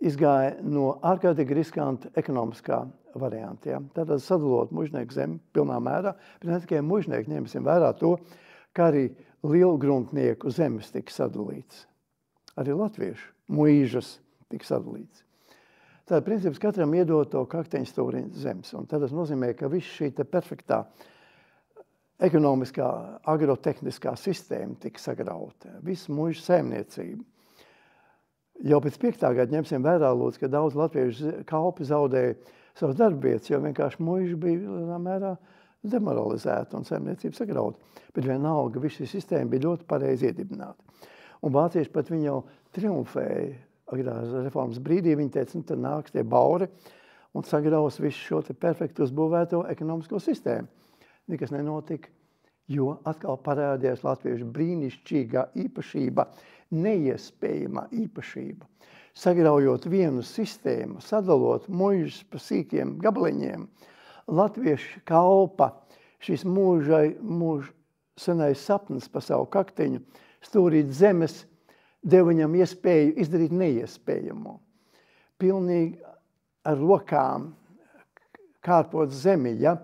izgāja no ārkārtīgi riskanta ekonomiskā varianti. Ja? Tātad sadalot mužnieku zemi pilnā mērā, bet ne tikai mužnieku, ņemsim vērā to, ka arī lielgruntnieku zemes tika sadalīts. Arī latviešu muīžas tika sadalīts. Tātad princips katram iedot to kakteņstūriņu zemes. Un tad tas nozīmē, ka viss šī te perfektā ekonomiskā, agrotehniskā sistēma tika sagrauta, visu mūžu saimniecību. Jau pēc 5. gada ņemsim vērā, lūdzu, ka daudz latviešu kalpi zaudēja savas darbvietas, jo vienkārši mūžu bija lielā mērā demoralizēta un saimniecība sagrauta. Bet vienalga, viss šī sistēma bija ļoti pareizi iedibināta. Un vācieši pat viņi jau triumfēja agrās reformas brīdī. Viņi teica, tad nāks tie bauri un sagraus visu šo te perfektu uzbūvēto ekonomisko sistēmu. Nekas nenotika, jo atkal parādījās latviešu brīnišķīgā īpašība, neiespējamā īpašība. Sagraujot vienu sistēmu, sadalot muižus pa sīkiem gabaliņiem, latviešu kalpa, šis mūžu senais sapnis pa savu kaktiņu, stūrīt zemes, deva viņam iespēju izdarīt neiespējamo. Pilnīgi ar rokām kārpot zemi, ja?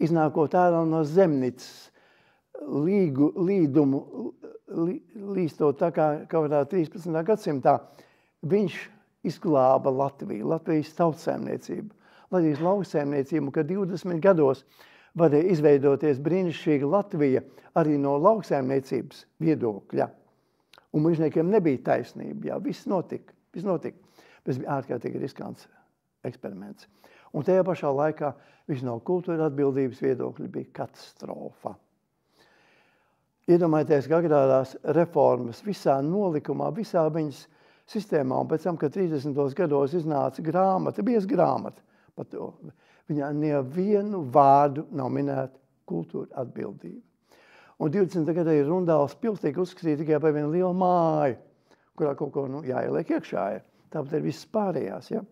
Iznākot ārā no zemnīcas, līdumu, līstot tā kā kaut kādā 13. gadsimtā, viņš izglāba Latviju, Latvijas tautsēmniecību, Latvijas lauksaimniecību, ka 20 gados varēja izveidoties brīnišķīga Latvija arī no lauksaimniecības viedokļa. Un mužniekiem nebija taisnība, jā, viss notika. Tas bija ārkārtīgi riskants eksperiments. Un tajā pašā laikā viņš no kultūra atbildības viedokļa bija katastrofa. Iedomājieties, ka agrārās reformas visā nolikumā, visā viņas sistēmā, un pēc tam, kad 30. gados iznāca grāmata, bieza grāmata par to, viņā nevienu vārdu nav minēta kultūra atbildība. Un 20. gadā ir Rundāls pils tiek uzskatīta tikai par vienu lielu māju, kurā kaut ko jāieliek iekšā. Ja. Tāpat ir viss pārējās. Ja.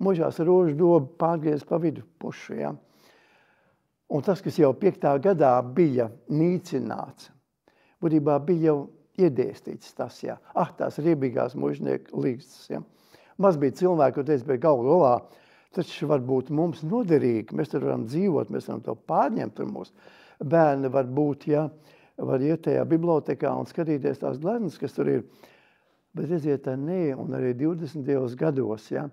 Mūžās rožu dobu pārgriez pa vidu pušu. Ja. Un tas, kas jau 5. gadā bija nīcināts, būtībā bija jau iedēstīts tas, ja. Tās riebīgās mužnieku līgstas. Ja. Maz bija cilvēki, kur teica, bet galu galā, taču var būt mums noderīgi, mēs tur varam dzīvot, mēs varam to pārņemt tur mūsu. Bērni var būt, ja, var iet tajā bibliotekā un skatīties tās gleznas, kas tur ir. Bet redziet, tā nē, un arī 20. gados, ja,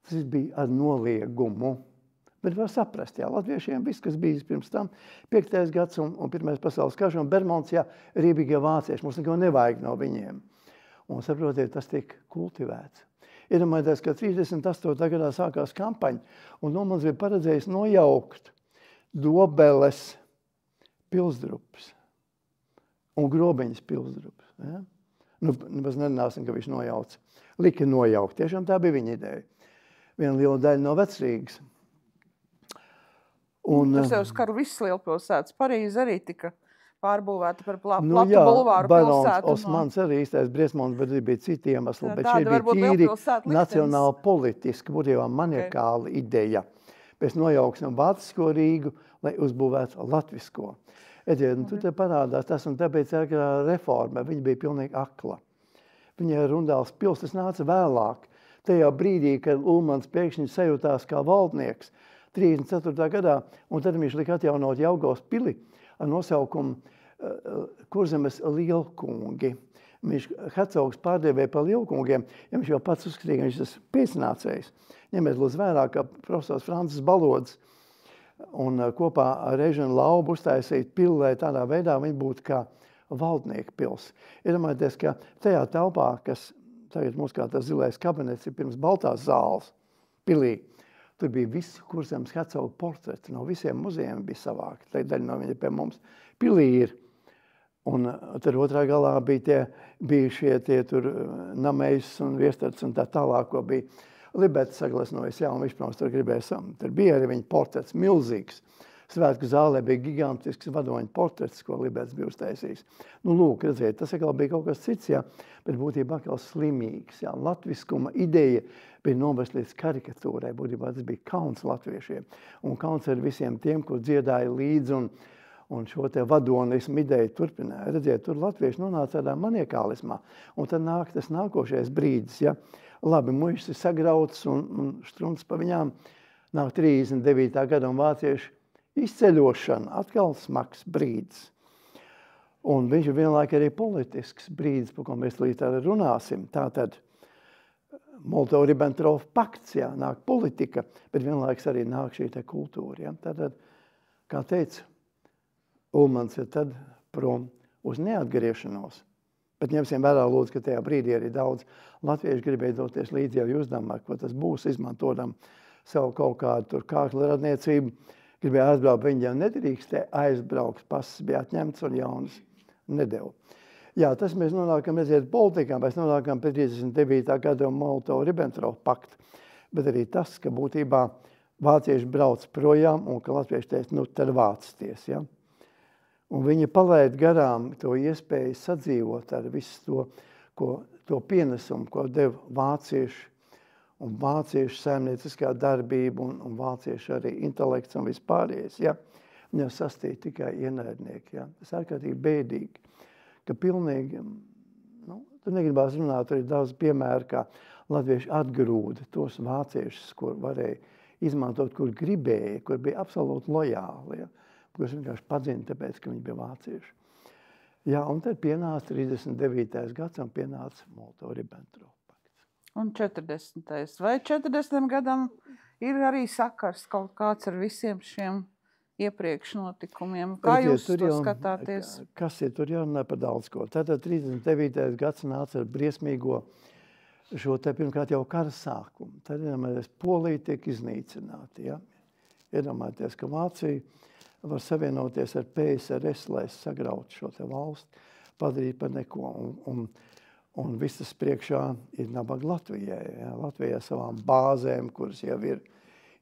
tas bija ar noliegumu. Bet var saprast, jā, latviešiem viss, kas bijis pirms tam, 5. gads un 1. pasaules karš, un Bermonts, jā, riebīgie vācieši, mums neko nevajag no viņiem. Un saprotiet, tas tiek kultivēts. Iedomājieties, ka 38. gadā sākās kampaņa, un Nomans bija paredzējis nojaukt Dobeles pilsdrupas un Grobeņas pilsdrupas. Ja? Mēs nerunāsim, ka viņš nojauc. Lika nojaukt. Tiešām tā bija viņa ideja. Viena liela daļa no Vecrīgas. Tas jau skar visas lielpilsētas. Parīze arī tika pārbūvēta par platu bulvāru pilsētu. Barons Osmans arī īstais briesmons, bet bija citi iemesli. Bet šeit bija tīri nacionāli politiski, būtībā maniakāla ideja. Mēs nojauksim vācisko Rīgu, lai uzbūvētu latvisko. Edziet, tu te parādās tas, un tāpēc agrā reforma, viņa bija pilnīgi akla. Viņa Rundāls pils, tas nāca vēlāk. Tajā brīdī, kad Ulmans pēkšņi sajūtās kā valdnieks 34. gadā, un tad viņš lika atjaunot Jelgavas pili ar nosaukumu Kurzemes lielkungi. Viņš Hercogs pārdevēja par lielkungiem, ja viņš jau pats uzskatīja, ka viņš tas pēcnācējs. Ņemiet lūdzu vērā, ka profesors Francis Balods un kopā ar Režinu Laubu uztaisīt pili, lai tādā veidā viņi būtu kā valdnieku pils. Iedomājieties, ka tajā telpā, kas tagad mums kā tas zilais kabinets ir pirms Baltās zāles pilī, tur bija visi Kurzemes Hercoga portreti, no visiem muzejiem bija savāki, tā daļa no viņa pie mums pilī ir. Un tad otrā galā bija šie tur Namejs un Viestards un tā tālāk, ko bija Libets sagleznojas, jā, un viņš, protams, tur gribēja tur bija arī viņa portrets milzīgs. Svētku zālē bija gigantisks vadoņa portrets, ko Libets bija uztaisījis. Lūk, redziet, tas atkal bija kaut kas cits, jā, bet būtībā atkal slimīgs, jā. Latviskuma ideja bija novest līdz karikatūrai, būtībā tas bija kauns latviešiem. Un kauns ar visiem tiem, kur dziedāja līdzi un šo te vadonismu ideju turpināja. Redziet, tur latvieši nonāca tādā maniekālismā. Un tad nāk tas nākošais brīdis, ja. Labi, muižas ir sagrauts un strunts pa viņām. Nāk 39. gada un vācieši izceļošana. Atkal smags brīdis. Un viņš ir vienlaik arī politisks brīdis, par ko mēs līdz arī runāsim. Tātad Molotov-Ribbentrop pakts, jā, nāk politika, bet vienlaiks arī nāk šī te kultūra. Ja. Tātad, kā teica, Ulmans ir tad prom uz neatgriešanos. Bet ņemsim vērā, lūdzu, ka tajā brīdī arī daudz latviešu gribēja doties līdzi jau uzdevumā, ko tas būs, izmantojam savu kaut kādu tur kākla radniecību. Gribēja aizbraukt, viņi jau nedrīkstēja aizbraukt, pasas bija atņemts un jaunas nedeva. Jā, tas mēs nonākam, redziet, politikā, mēs nonākam pie 39. gada Molotovu-Ribbentropa pakta, bet arī tas, ka būtībā vācieši brauc projām un ka latvieši teica, nu, tad vācties, ja? Un viņi palaid garām to iespēju sadzīvot ar visu to pienesumu, ko deva vācieši un vāciešu saimnieciskā darbība un vāciešu arī intelekts un vispārējais. Ja? Viņi jau sastīja tikai ienaidnieki. Ja? Tas ārkārtīgi bēdīgi, ka pilnīgi, tu negribās runāt arī daudz piemēru, kā latvieši atgrūda tos vāciešus, kur varēja izmantot, kur gribēja, kur bija absolūti lojāli. Ja? Kurus vienkārši padzina, tāpēc, ka viņi bija vācieši. Jā, un tad pienāca 39. gads un pienāca Molotovu-Ribbentropa. Un 40. Vai 40. gadam ir arī sakars kaut kāds ar visiem šiem iepriekš notikumiem? Kā jūs to skatāties? Kas ir tur jārunā par daudz ko? Tātad 39. gads nāca ar briesmīgo šo te pirmkārt jau kara sākumu. Tad iedomājieties, Polija tiek iznīcināta. Ja? Iedomājieties, ka Vācija var savienoties ar PSRS, lai sagrautu šo te valsti, padarīt par neko. Un visas priekšā ir nabaga Latvijai. Ja? Latvijai savām bāzēm, kuras jau ir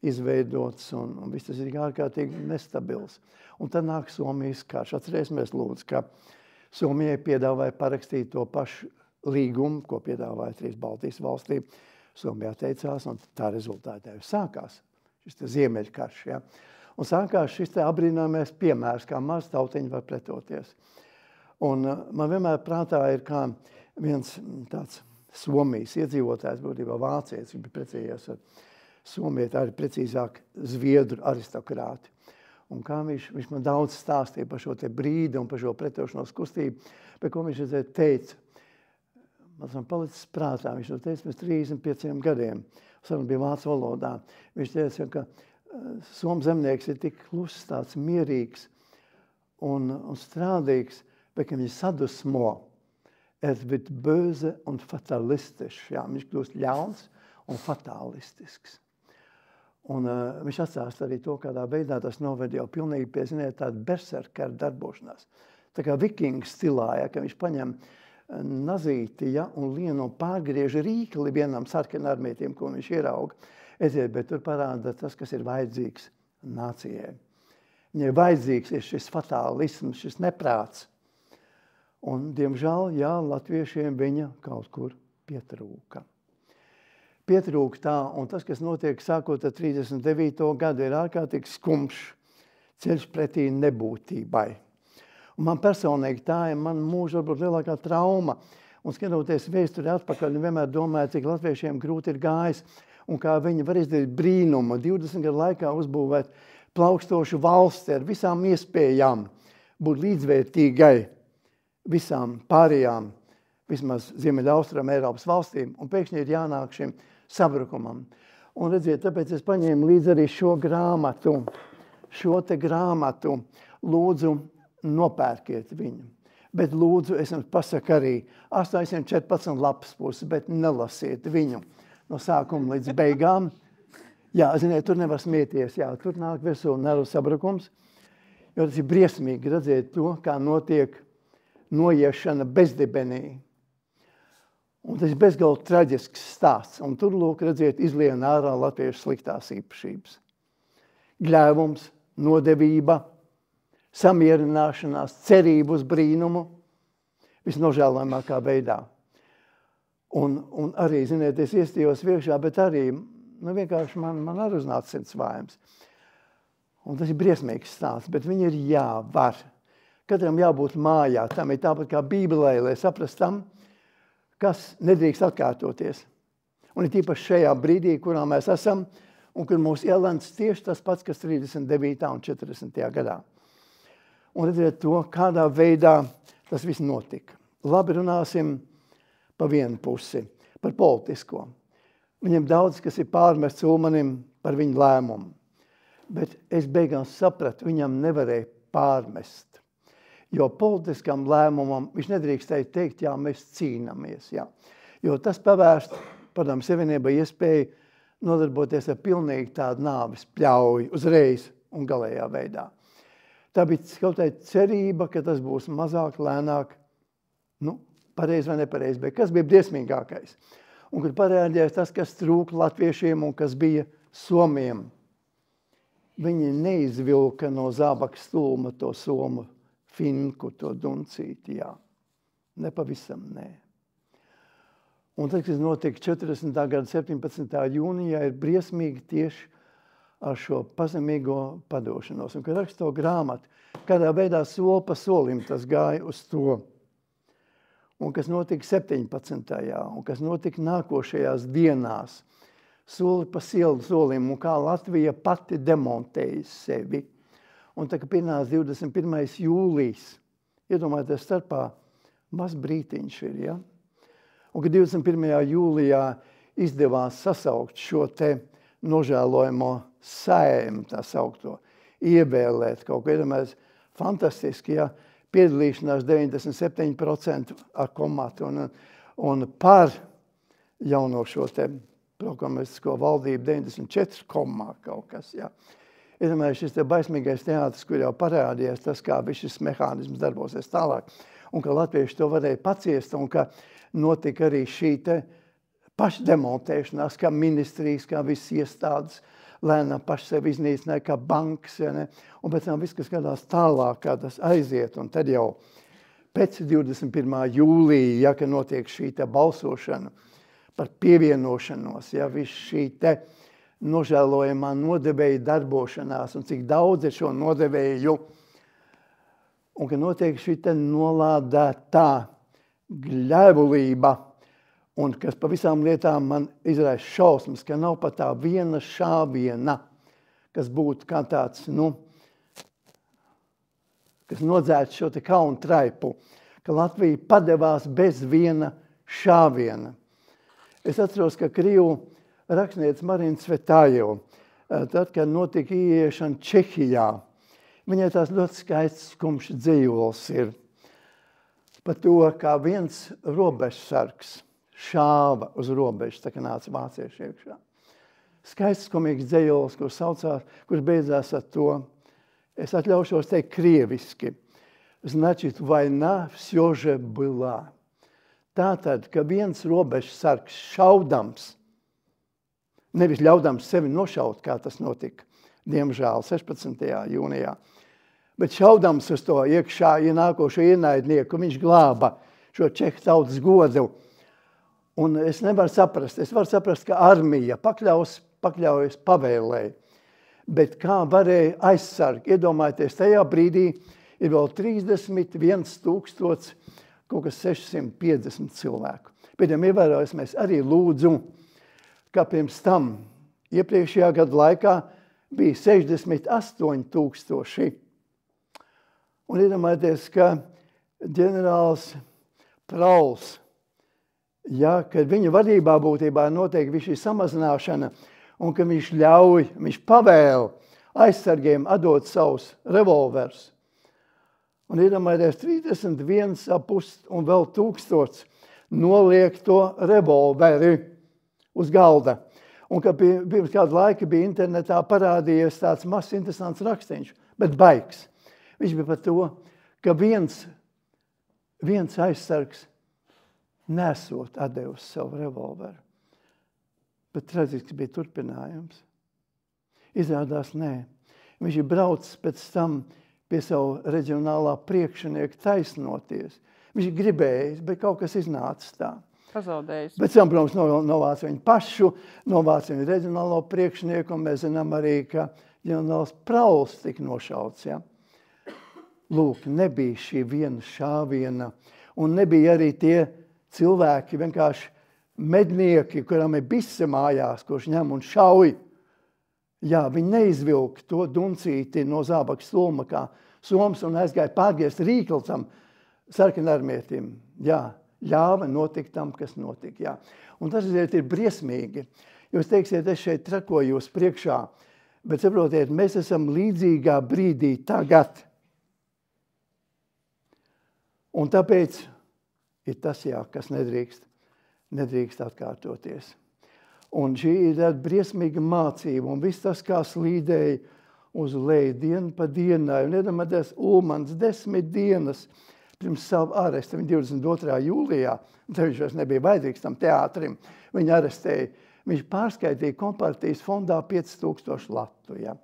izveidotas, un viss tas ir ārkārtīgi nestabils. Un tad nāk Somijas karš. Atcerēsimies, lūdzu, ka Somijai piedāvāja parakstīt to pašu līgumu, ko piedāvāja 3 Baltijas valstīm. Somijā teicās, un tā rezultātā jau sākās šis te Ziemeļkarš. Ja? Un sākās šis te apbrīnojamais piemērs, kā maz tautiņi var pretoties. Un man vienmēr prātā ir kā viens tāds Somijas iedzīvotājs, būtībā vācietis, viņš bija precējies ar somieti, arī precīzāk zviedru aristokrāti. Un kā viņš man daudz stāstīja par šo te brīdi un par šo pretošanos kustību, par ko viņš teica, man palicis prātā, viņš to teica pēc 35 gadiem, saruna bija vācu valodā. Viņš teica, ka somu zemnieks ir tik kluss, tāds mierīgs un strādīgs, bet ka viņi sadusmo, wird böse un fatalistisch. Jā, viņš kļūst ļauns un fatalistisks. Un viņš atstāst arī to, kādā veidā tas noved jau pilnīgi pie, ziniet, tāda berserkera darbošanās. Tā kā vikingu stilā, ja, ka viņš paņem nazīti, ja, un lien un pārgriež rīkli vienam sarkanarmietim, ko viņš ierauga. Eziet, bet tur parāda tas, kas ir vajadzīgs nācijai. Viņai vajadzīgs ir šis fatalisms, šis neprāts. Un, diemžēl, jā, latviešiem viņa kaut kur pietrūka. Pietrūka tā, un tas, kas notiek sākot ar 39. gadu, ir ārkārtīgi skumjš ceļš pretī nebūtībai. Un man personīgi tā ir man mūža varbūt lielākā trauma. Un skatoties vēsturi atpakaļ, vienmēr domāju, cik latviešiem grūti ir gājis, un kā viņi var izdarīt brīnumu 20 gadu laikā uzbūvēt plaukstošu valsti ar visām iespējām, būt līdzvērtīgai visām pārējām, vismaz Ziemeļaustrum Eiropas valstīm, un pēkšņi ir jānāk šim sabrukumam. Un redziet, tāpēc es paņēmu līdzi arī šo te grāmatu, lūdzu, nopērkiet viņu. Bet lūdzu, es jums pasaku arī 814 lapas puses, bet nelasiet viņu no sākuma līdz beigām. Jā, ziniet, tur nevar smieties, jā, tur nāk virsū nervu sabrukums, jo tas ir briesmīgi redzēt to, kā notiek noiešana bezdibenī. Un tas ir bezgalīgi traģisks stāsts. Un tur, lūk, redziet, izlien ārā latviešu sliktās īpašības. Gļēvums, nodevība, samierināšanās, cerību uz brīnumu, visnožēlojamākā veidā. Un arī, ziniet, es iestījos viekšā, bet arī, vienkārši man arī uznāca sirds vājums. Un tas ir briesmīgs stāsts, bet viņi ir jāvar. Katram jābūt mājā, tam ir tāpat kā Bībelē, lai saprast tam, kas nedrīkst atkārtoties. Un ir tīpaši šajā brīdī, kurā mēs esam, un kur mūs ielēns tieši tas pats, kas 39. un 40. gadā. Un redziet to, kādā veidā tas viss notika. Labi, runāsim pa vienu pusi, par politisko. Viņam daudz, kas ir pārmests Ulmanim par viņu lēmumu. Bet es beigās sapratu, viņam nevarēja pārmest. Jo politiskam lēmumam viņš nedrīkstēja teikt, jā, mēs cīnāmies. Jā. Jo tas pavērst, padomu Savienībai iespēju nodarboties ar pilnīgi tādu nāves pļauju uzreiz un galējā veidā. Tā bija kaut kāda cerība, ka tas būs mazāk, lēnāk, pareizi vai nepareizi, bet kas bija briesmīgākais? Un kad parādījās tas, kas trūka latviešiem un kas bija somiem, viņi neizvilka no zābaka stulma to somu finku, to duncīti, jā. Nepavisam, nē. Un tad, kas notika 40. gada 17. jūnijā, ir briesmīgi tieši ar šo pazemīgo padošanos. Un, kad rakstu to grāmatu, kādā veidā soli pa solim tas gāja uz to. Un kas notika 17. un kas notika nākošajās dienās, soli pa solim, un kā Latvija pati demontēja sevi. Un tā, ka pienāca 21. jūlijas, iedomājieties, starpā maz brītiņš ir, ja? Un, kad 21. jūlijā izdevās sasaukt šo te nožēlojamo Saeimu, tā saukto, ievēlēt kaut ko, iedomājies, fantastiski, ja? Piedalīšanās 97% ar komatu un par jauno šo te prokomunistisko valdību 94 kaut kas, ja. Iedomājies, šis te baismīgais teātris, kur jau parādījās tas, kā viss šis mehānisms darbosies tālāk, un ka latvieši to varēja paciest, un ka notika arī šī te pašdemontēšanās, kā ministrijas, kā visas iestādes, lēnām paši sevi iznīcināja, kā bankas, ja ne? Un pēc tam viss, kas skatās tālāk, kā tas aiziet, un tad jau pēc 21. jūlija, ja, kad notiek šī te balsošana par pievienošanos, ja, viss šī te nožēlojamā nodevēja darbošanās, un cik daudz ir šo nodevēju, un kad notiek šī te nolādētā gļēvulība, un kas pa visām lietām man izraisa šausmas, ka nav pat tā viena šāviena, kas būtu kā tāds, kas nodzēts šo te kaunu traipu, ka Latvija padevās bez viena šāviena. Es atceros, ka Krievu rakstniece Marina Cvetājeva, tad, kad notika ieiešana Čehijā, viņai tās ļoti skaists skumšs dzīvols ir par to, kā viens robežsargs šāva uz robežas, tā kā nāca vācieši iekšā. Skaists, skumīgs dzējols, kurš beidzās ar to. Es atļaušos teikt krieviski. Значит, война все же была. Tātad, ka viens robežsargs šaudams, nevis ļaudams sevi nošaut, kā tas notika, diemžēl, 16. jūnijā, bet šaudams uz to iekšā ienākošo ienaidnieku, viņš glāba šo čehu tautas godu. Un es nevaru saprast, varu saprast, ka armija pakļaujas pavēlēji, bet kā varēja aizsargi, iedomājieties, tajā brīdī ir vēl 31 000, kaut kas 650 cilvēku. Pēdējām ievērojas, mēs arī lūdzu, kā pirms tam iepriekšējā gada laikā bija 68 000. Un iedomājieties, ka ģenerālis Prauls, ja, kad viņa vadībā būtībā notiek šī samazināšana un ka viņš pavēl aizsargiem atdot savus revolverus. Un iedomājieties 31,5 un vēl 1000 noliek to revolveri uz galda. Un ka pirms kādu laiku bija internetā parādījies tāds mazs interesants rakstīņš, bet baigs. Viņš bija par to, ka viens aizsargs nesot atdevis savu revolveru. Bet traģiski bija turpinājums. Izrādās, nē. Viņš ir braucis pēc tam pie savu reģionālā priekšnieka taisnoties. Viņš ir gribējis, bet kaut kas iznācis tā. Pazaudējis. Bet tam, protams, novāca viņu pašu, novāca viņu reģionālo priekšnieku, un mēs zinām arī, ka ģenerālis Prauls tika nošauts. Ja? Lūk, nebija šī viena šāviena, un nebija arī tie cilvēki, vienkārši mednieki, kuram ir bise mājās, kurš ņem un šauj. Jā, viņi neizvilka to duncīti no zābaka stulma kā soms un aizgāja pārgriezt rīklicam sarkanarmietim. Jā, ļāva notikt tam, kas notika. Jā. Un tas ir briesmīgi. Jūs teiksiet, es šeit trakoju jūs priekšā, bet saprotiet, mēs esam līdzīgā brīdī tagad, Un tāpēc ir tas, jā, kas nedrīkst atkārtoties. Un šī ir tāda briesmīga mācība, un viss tas, kā slīdēja uz leju dienu pa dienai. Un iedomājieties, Ulmans 10 dienas pirms savu arestu, viņa 22. jūlijā, tad viņš vairs nebija vajadzīgs tam teātrim, viņa arestēja. Viņš pārskaitīja kompartijas fondā 5000 latu. Ja.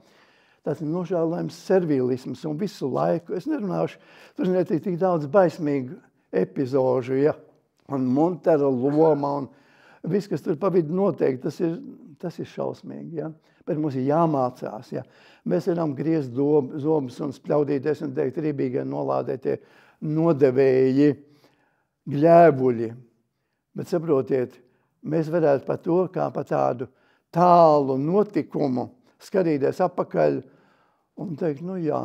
Tas ir nožēlojams servilisms un visu laiku. Es nerunāšu, tur ir tik daudz baismīgu epizožu, ja. Un Montera loma un viss, kas tur pa vidu notiek, tas ir šausmīgi. Ja. Bet mums ir jāmācās. Ja. Mēs varam griezt zobus un spļaudīties un teikt rībīgai nolādētie nodevēji, gļēbuļi. Bet saprotiet, mēs varētu par to, kā par tādu tālu notikumu skatīties apakaļ un teikt, nu jā,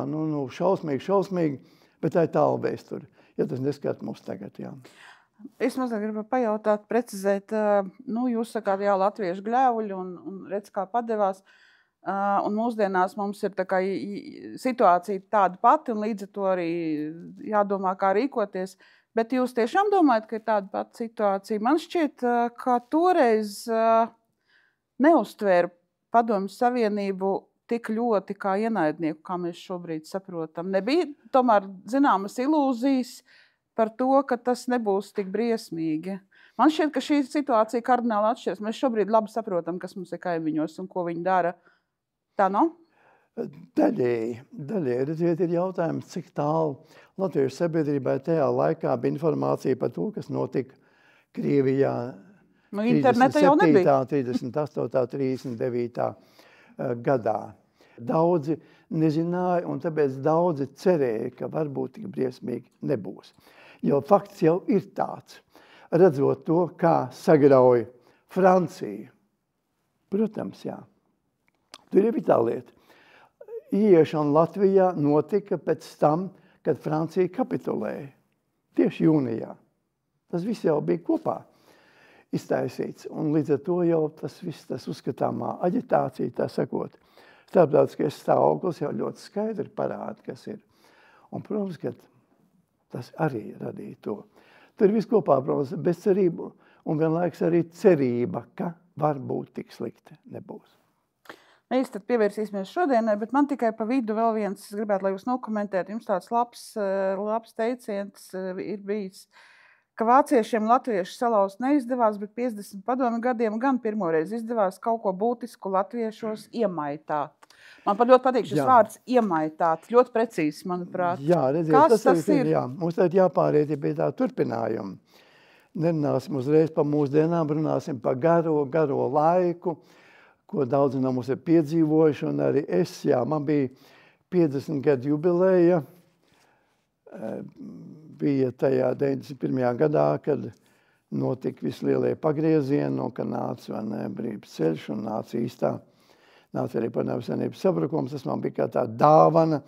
šausmīgi, bet tā ir tālu vēsture, ja tas neskat mums tagad, jā. Es mazliet gribu pajautāt, precizēt, jūs sakāt, jā, latviešu gļēvuļi un redz, kā padevās, un mūsdienās mums ir tā kā situācija tāda pati, un līdz ar to arī jādomā, kā rīkoties. Bet jūs tiešām domājat, ka ir tāda pati situācija? Man šķiet, ka toreiz neuztvēra Padomju Savienību tik ļoti kā ienaidnieku, kā mēs šobrīd saprotam. Nebija tomēr zināmas ilūzijas par to, ka tas nebūs tik briesmīgi. Man šķiet, ka šī situācija kardināli atšķiras. Mēs šobrīd labi saprotam, kas mums ir kaimiņos un ko viņi dara. Tā nav? Daļēji. Redziet, ir jautājums, cik tālu latviešu sabiedrībai tajā laikā bija informācija par to, kas notika Krievijā. Interneta jau nebija. 38. 39. gadā. Daudzi nezināja, un tāpēc daudzi cerēja, ka varbūt tik briesmīgi nebūs. Jo fakts jau ir tāds, redzot to, kā sagrauja Francija. Protams, jā. Tur ir tā lieta. Ieiešana Latvijā notika pēc tam, kad Francija kapitulēja. Tieši jūnijā. Tas viss jau bija kopā iztaisīts. Un līdz ar to jau tas viss, tas uzskatāmā aģitācija, tā sakot, starptautiskais stāvoklis jau ļoti skaidri parāda, kas ir. Un, protams, ka tas arī radīja to. Tur viss kopā, protams, bezcerība un vienlaiks arī cerība, ka varbūt tik slikti nebūs. Mēs tad pievērsīsimies šodienai, bet man tikai pa vidu vēl viens, es gribētu, lai jūs nokomentētu, jums tāds labs teiciens ir bijis, ka vāciešiem latviešu salauzt neizdevās, bet 50 padomju gadiem gan pirmoreiz izdevās kaut ko būtisku latviešos iemaitāt. Man ļoti patīk šis vārds iemaitāt, ļoti precīzi, manuprāt. Jā, redziet, tas ir? Jā. Mums tad jāpāriet pie tā turpinājuma. Nerunāsim uzreiz par mūsdienām, runāsim par garo laiku, ko daudzi no mums ir piedzīvojuši, un arī es, jā, man bija 50 gadu jubileja, bija tajā 91. gadā, kad notika visi lielie pagriezieni, un kad nāca brīvs ceļš, un nāca arī Padomju Savienības sabrukums, tas man bija kā tā dāvana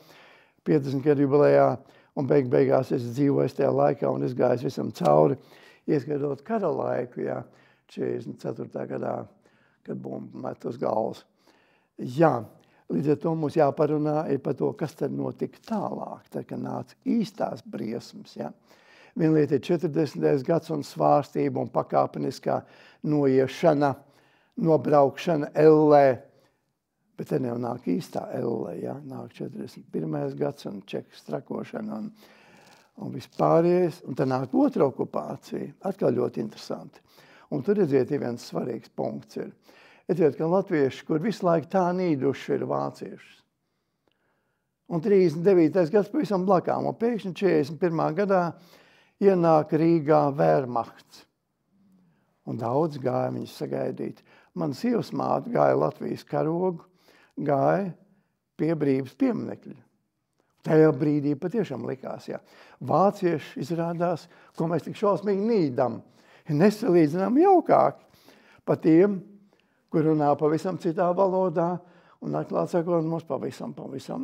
50 gadu jubilejā, un beigās es dzīvoju tajā laikā, un es gāju visam cauri, ieskatot kara laiku, jā, 44. gadā. Kad bumba met uz galvas. Jā, līdz ar to mums jāparunā ir par to, kas tad notika tālāk, tad, kad nāca īstās briesmas. Ja. Viena lieta ir 40. gads un svārstība un pakāpeniskā noiešana, nobraukšana ellē, bet te jau nāk īstā ellē, ja. Nāk 41. gads un čekas trakošana un vispārējais, un tad nāk otra okupācija, atkal ļoti interesanti. Un tur, redziet, ir viens svarīgs punkts ir. Redziet, ka latvieši, kur visu laiku tā nīduši, ir vācieši. Un 39. gads pavisam blakām, un pēkšņi 41. gadā ienāk Rīgā Wehrmachts. Un daudz gāja viņus sagaidīt. Man sievas māte gāja Latvijas karogu, gāja pie brīvības pieminekļa. Tajā brīdī patiešām likās, jā. Vācieši izrādās, ko mēs tik šausmīgi nīdam, ir nesalīdzinām jaukāki par tiem, kur runā pavisam citā valodā, un atklāt sakot, mums pavisam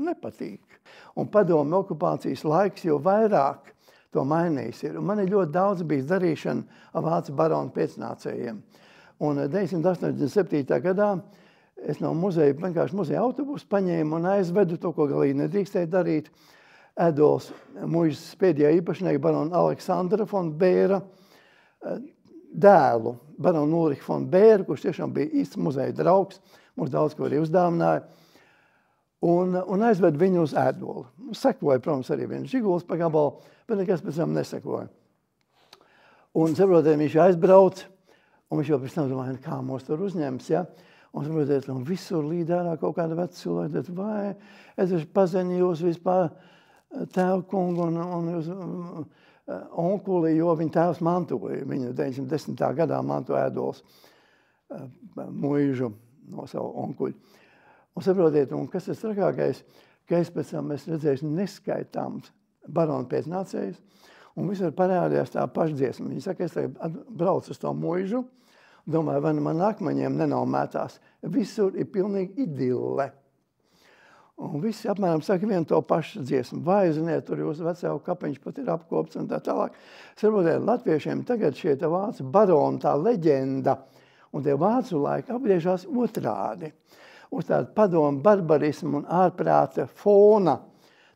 nepatīk. Un padomju okupācijas laiks jau vairāk to mainījis ir. Un man ir ļoti daudz bijis darīšana ar vācu baronu pēcnācējiem. Un 1987. gadā es no muzeja, vienkārši muzeja autobusu paņēmu un aizvedu to, ko galīgi nedrīkstēju darīt, Ēdols mūžas pēdējā īpašnieka barona Aleksandra von Bēra dēlu, baronu Ulriku von Bēru, kurš tiešām bija īsts muzeja draugs, mums daudz ko arī uzdāvināja, un aizved viņu uz Ēdoli. Sekoja, protams, arī viens Žiguls pa gabalu, bet nekas pēc tam nesekoja. Un, saprotiet, viņš aizbrauc, un viņš jau pēc tam domāja, kā mūs tur uzņems, ja? Un, saprotiet, un visur līd ārā kaut kāda veca cilvēka, vai es esmu paziņu jūs vispār tēvu kungu un jūs onkuli, jo viņa tēvs mantoja. Viņa 910. gadā mantoja Ēdols mūžu no savu onkuļu. Un, saprotiet, un kas ir trakākais, ka es pēc tam redzēju neskaitāms baronu pēcnācējus, un visur parādījās tā pašdziesma. Viņi saka, es tagad braucu uz to mūžu, domāju, vai man akmeņiem nenomētās. Visur ir pilnīgi idille. Un visi apmēram saka vienu to pašu dziesmu. Vai, ziniet, tur jūsu vecāku kapeņš pat ir apkopts un tā tālāk. Saprotiet, latviešiem tagad šie tā vācu baroni, tā leģenda, un tie vācu laiki apgriežās otrādi. Uz tādu padomu barbarismu un ārprāta fona.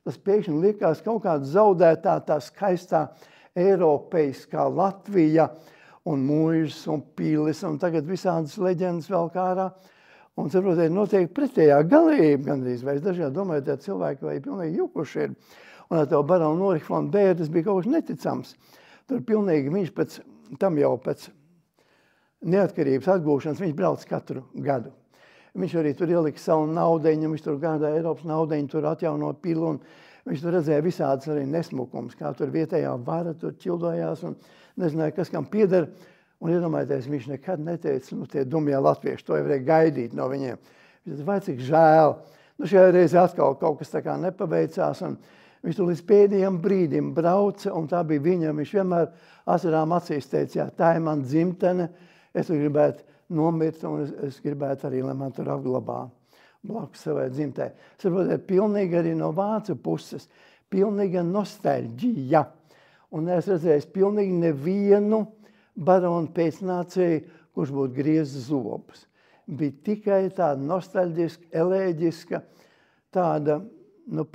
Tas pēkšņi likās kaut kāda zaudētā, tā skaistā eiropeiskā Latvija un mūžas un pīlis, un tagad visādas leģendas vēl kā ārā. Un, saprotiet, notiek pretējā galība gandrīz, vai es dažādi domāju, tā cilvēki vai pilnīgi jukuši ir. Un ar to baronu Ulriku von Bēru tas bija kaut kas neticams. Tur pilnīgi viņš pēc neatkarības atgūšanas, viņš brauc katru gadu. Viņš arī tur ielika savu naudeņu, viņš tur gādāja Eiropas naudeņu, tur atjauno pilu, un viņš tur redzēja visādas arī nesmukums, kā tur vietējā vara tur ķildojās un nezināja, kas kam pieder. Un iedomājieties, viņš nekad neteica, tie dumjie latvieši, to jau varēja gaidīt no viņiem. Viņš teica, vai cik žēl. Šajā reizi atkal kaut kas tā kā nepaveicās, un viņš tur līdz pēdējiem brīdim brauca, un tā bija viņa. Viņš vienmēr asarām acīs teica, jā, tā ir man dzimtene, es gribētu nomirt, un es gribētu arī, lai man tur apglabā blakus savai dzimtē. Saprotiet, pilnīgi arī no vācu puses, pilnīga nostalģija. Un es redzēju pilnīgi nevienu baronu pēcnācēju, kurš būtu griezis zobus. Bija tikai tāda nostalģiska, elēģiska, tāda,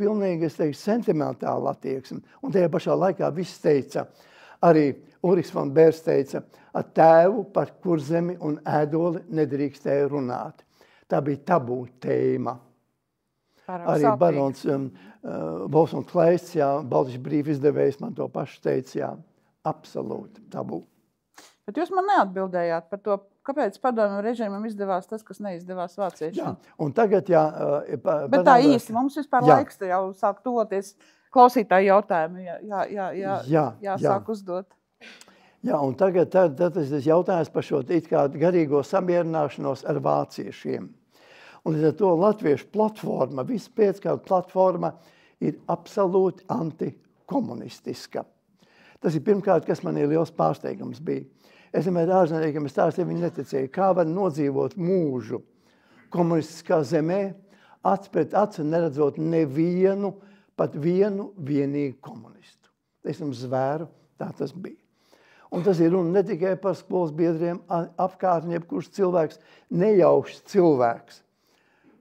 pilnīgi, es teiktu, sentimentāla attieksme. Un tajā pašā laikā viss teica, arī Ulriks von Bērs teica, ar tēvu par Kurzemi un Ēdoli nedrīkstēja runāt. Tā bija tabū tēma. Arī barons Volfs un Kleists, jā, Baltiņš brīv izdevējs man to pašu teica, jā, absolūti tabū. Bet jūs man neatbildējāt par to, kāpēc padomju režīmam izdevās tas, kas neizdevās vāciešiem. Jā, un tagad, jā... Bet tā īsti, mums vispār laiks jau sāk tuvoties klausītāju jautājumu, jāsāk uzdot. Jā, un tagad tas jautājums par šo it kā garīgo samierināšanos ar vāciešiem. Un līdz ar to latviešu platforma, viss pēckāda platforma ir absolūti antikomunistiska. Tas ir pirmkārt, kas man ir liels pārsteigums bija. Es vienmēr ārzemniekiem stāstīju, viņi neticēja, kā var nodzīvot mūžu komunistiskā zemē, acs pret aci neredzot nevienu, pat vienu vienīgu komunistu. Es jums zvēru, tā tas bija. Un tas ir runa ne tikai par skolas biedriem, apkārtni, jebkurš cilvēks, nejaušs cilvēks.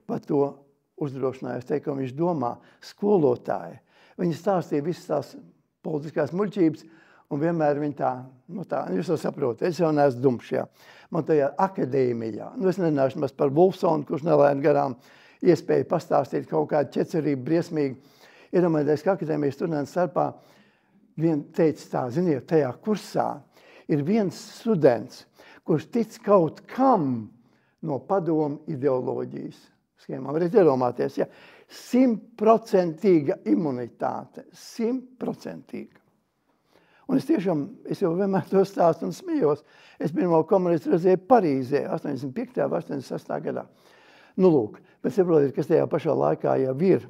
Par to uzdrošinājos teikt, ko viņš domā, skolotāji. Viņi stāstīja visas tās politiskās muļķības, un vienmēr viņi tā, jūs jau saprotat, es jau neesmu dumšs, jā. Man tajā akadēmijā, es nenāšu maz par Wolfsonu, kurš nelēma garām iespēju pastāstīt kaut kādu ķecerību briesmīgi. Iedomājieties, ka akadēmijas students starpā teica tā, ziniet, tajā kursā ir viens students, kurš tic kaut kam no padomu ideoloģijas schēmām. Varētu iedomāties, ja 100% imunitāte, 100%. Un es jau vienmēr to stāstu un smijos. Es pirmo komunistu redzēju Parīzē, 85. vai 86. gadā. Lūk, bet saprotiet, kas tajā pašā laikā jau ir.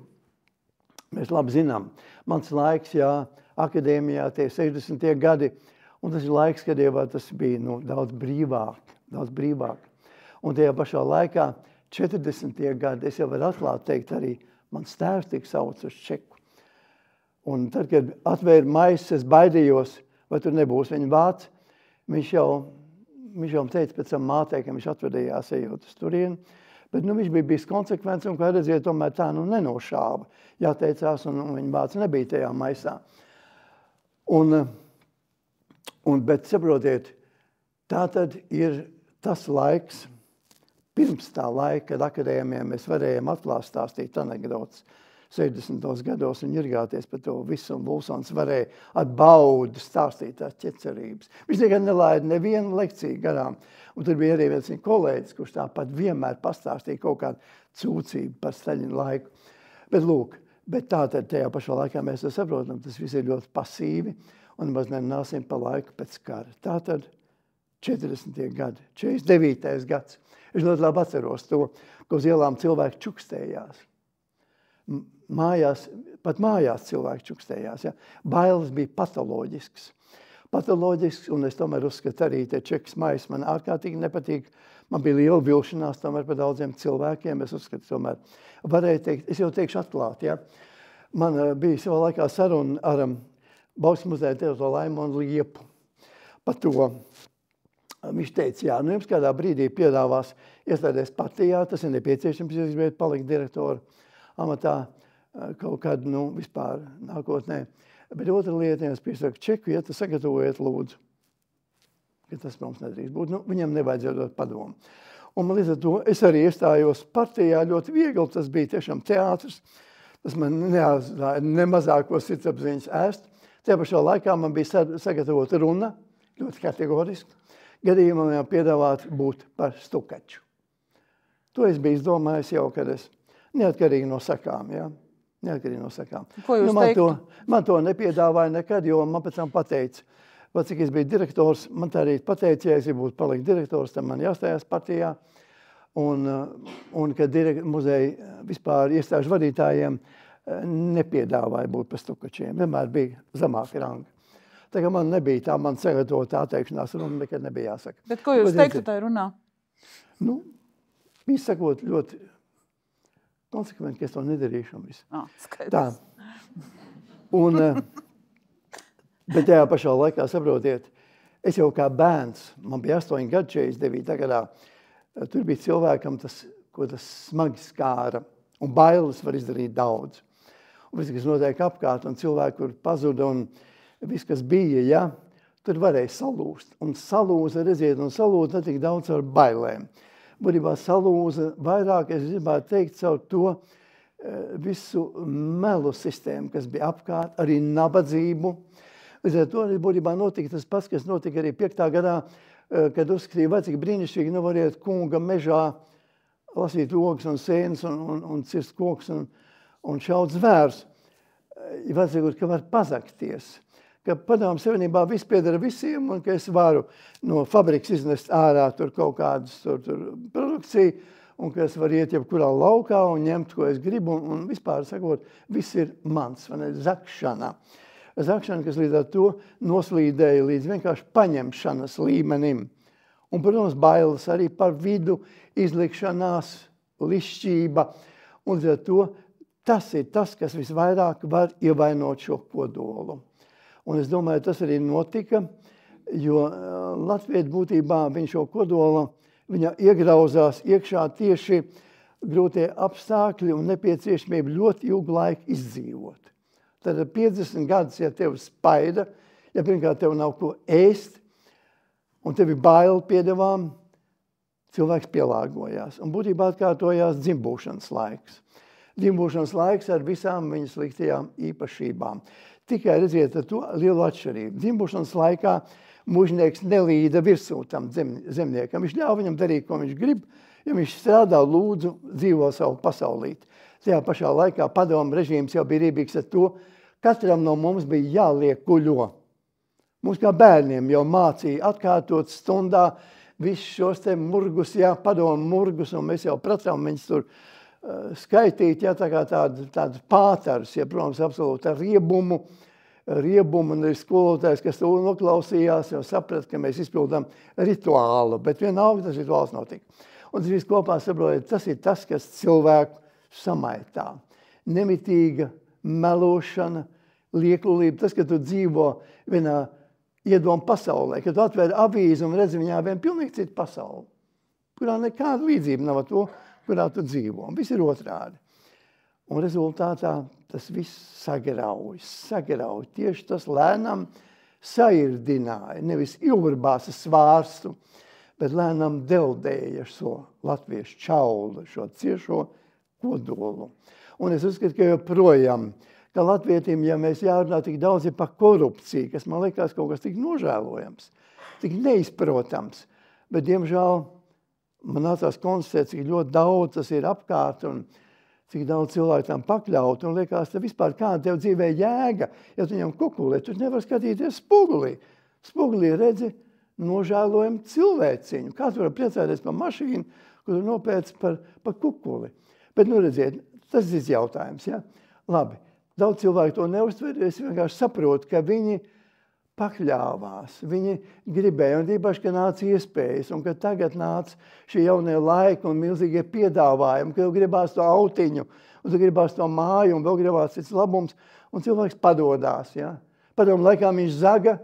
Mēs labi zinām, mans laiks, jā, akadēmijā, tie 60. gadi, un tas ir laiks, kad jau tas bija daudz brīvāk. Un tajā pašā laikā 40. gadi, es jau varu atklāt teikt arī, mans tēvs tika sauc uz Čeku. Un tad, kad atvēra maisu, es baidījos, vai tur nebūs viņa vāc. Viņš jau teica pēc tam mātei, ka viņš atvedējās ejot uz turieni. Bet viņš bija bijis konsekvents un, kā redziet, tomēr tā nenošāva. Jāteicās, un viņa bāds nebija tajā maisā. Bet saprotiet, tā tad ir tas laiks, pirms tā laika, kad akadēmijā mēs varējām atklāt stāstīt anekdotas 60. gados un ņirgāties par to visu, un Vulsons varēja ar baudu stāstīt tās ķecerības. Viņš nekad nelaida nevienu lekciju garām. Un tur bija arī viens viņa kolēģis, kurš tāpat vienmēr pastāstīja kaut kādu cūcību par Staļina laiku. Bet lūk, tātad tajā pašā laikā mēs to saprotam, tas viss ir ļoti pasīvi, un maz nenāsim pa laiku pēc kara. Tātad 40. gadi, 49. gads. Es ļoti labi atceros to, ka uz ielām cilvēki čukstējās. Pat mājās cilvēki čukstējās. Ja? Bailes bija patoloģisks. Un es tomēr uzskatu arī te čekas maisa man ārkārtīgi nepatīk. Man bija liela vilšanās tomēr par daudziem cilvēkiem. Es uzskatu, tomēr varēju teikt, es jau teikšu atklāti. Ja? Man bija savā laikā saruna ar Bauskas muzeja direktoru Laimonu Liepu par to. Viņš teica, jā, jums kādā brīdī piedāvās iestāties partijā, tas ir nepieciešams, ja jūs gribētu palikt direktoru amatā kaut kādu, vispār nākotnē. Bet otra lieta, ja es piesaka čeku, ja tas sagatavojiet lūdzu, ka tas mums nedrīkst būt. Viņam nevajadzētu dot padomu. Un līdz ar to es arī iestājos partijā ļoti viegli, tas bija tiešām teātris. Tas man neatzināja nemazāko sirdsapziņas ēst. Tajā pašā laikā man bija sagatavota runa, ļoti kategoriski. Gadījumā man piedāvāt būt par stukaču. To es biju izdomājis jau, kad es neatkarīgi no sakām, ja? Neatkarīgi no sakām. Ko jūs teiktu? Man to nepiedāvāja nekad, jo man pēc tam pateica, cik es biju direktors, man tā arī pateica, ja es gribu palikt direktors, tad man jāstājās partijā. Un kad muzeja vispār iestāžu vadītājiem nepiedāvāja būt par stukačiem. Vienmēr bija zemāka ranga. Tā kā man nebija tā, man sagatavota atteikšanās runa nekad nebija jāsaka. Bet ko jūs teiktu tajā runā? Viņš sakot ļoti konsekventi, ka es to nedarīšu. Tā. Bet tajā pašā laikā, saprotiet, es jau kā bērns, man bija 8 gadi 49. gadā, tur bija cilvēkam ko tas smagi skāra, un bailes var izdarīt daudz. Un viss, kas notiek apkārt, un cilvēki, kur pazuda, un viss, kas bija, ja, tur varēja salūst. Un salūza, redziet, un salūza ne tik daudz ar bailēm. Būtībā salūza vairāk, es gribētu teikt, caur to visu melu sistēmu, kas bija apkārt, arī nabadzību. Līdz ar to arī būtībā notika tas pats, kas notika arī 5. gadā, kad uzskatīja, vai cik brīnišķīgi variet kunga mežā lasīt ogas un sēnes un cirst kokus un šaut zvērus. Vajadzēja, ka var pazakties, ka Padomju Savienībā viss piedara visiem un ka es varu no fabrikas iznest ārā tur kaut kādus produkciju un ka es varu iet jebkurā laukā un ņemt, ko es gribu un vispār sakot, viss ir mans, vai ne, zakšana. Zakšana, kas līdz ar to noslīdēja līdz vienkārši paņemšanas līmenim. Un, protams, bailes arī par vidu, izlikšanās, lišķība. Un līdz ar to tas ir tas, kas visvairāk var ievainot šo kodolu. Un es domāju, tas arī notika, jo Latvieti būtībā viņš šo kodola, viņa iegrauzās iekšā tieši grūtie apstākļi un nepieciešamība ļoti ilgu laiku izdzīvot. Tad 50 gadus, ja tev spaida, ja pirmkārt tev nav ko ēst, un tev ir baili piedevām, cilvēks pielāgojās. Un būtībā atkārtojās dzimbūšanas laiks. Dzimbūšanas laiks ar visām viņas sliktajām īpašībām. Tikai redziet ar to lielu atšķirību. Dzimbūšanas laikā mužnieks nelīda virsū tam zemniekam. Viņš ļauj viņam darīt, ko viņš grib, ja viņš strādā, lūdzu, dzīvo savu pasaulīti. Tajā pašā laikā padomu režīms jau bija rībīgs ar to, katram no mums bija jāliek guļo. Mums kā bērniem jau mācīja atkārtot stundā visus šos te murgus, padomu murgus, un mēs jau pratām viņus tur skaitīt, tā kā tādas pātarus, protams, absolūti ar riebumu, un ir skolotājs, kas to noklausījās, jau saprat, ka mēs izpildām rituālu, bet vienalga tas rituāls notika. Un tas viss kopā saprotiet, tas ir tas, kas cilvēku samaitā. Nemitīga melošana, lieklulība, tas, ka tu dzīvo vienā iedomu pasaulē, kad tu atvēri avīzi un redzi viņā vien pilnīgi citu pasauli, kurā nekāda līdzība nav ar to, kurā tu dzīvo. Un viss ir otrādi. Un rezultātā tas viss sagrauj. Tieši tas lēnām sairdināja, nevis ilgurbāsa svārstu, bet lēnām deldēja šo latviešu čaulu, šo ciešo kodolu. Un es uzskatu, ka joprojām, ka latvietim, ja mēs jārunā tik daudz par korupciju, kas man liekas kaut kas tik nožēlojams, tik neizprotams, bet, diemžēl, man nācās konstatēt, cik ļoti daudz tas ir apkārt un cik daudz cilvēku tam pakļaut, un liekas, ka vispār kāda tev dzīvē jēga, ja tu viņam kukulē, tu nevar skatīties spogulī. Spogulī redzi nožēlojumu cilvēciņu. Kā tu var priecāties par mašīnu, kur tu nopēc par kukuli? Bet, nu redziet, tas ir jautājums, ja? Labi, daudz cilvēku to neuztver, es vienkārši saprotu, ka viņi pakļāvās, viņi gribēja, un īpaši, ka nāca iespējas, un ka tagad nāca šie jaunie laiki un milzīgie piedāvājumi, ka jau gribās to autiņu, un tu gribās to māju, un vēl gribās cits labums, un cilvēks padodās, ja? Padomu laikā viņš zaga,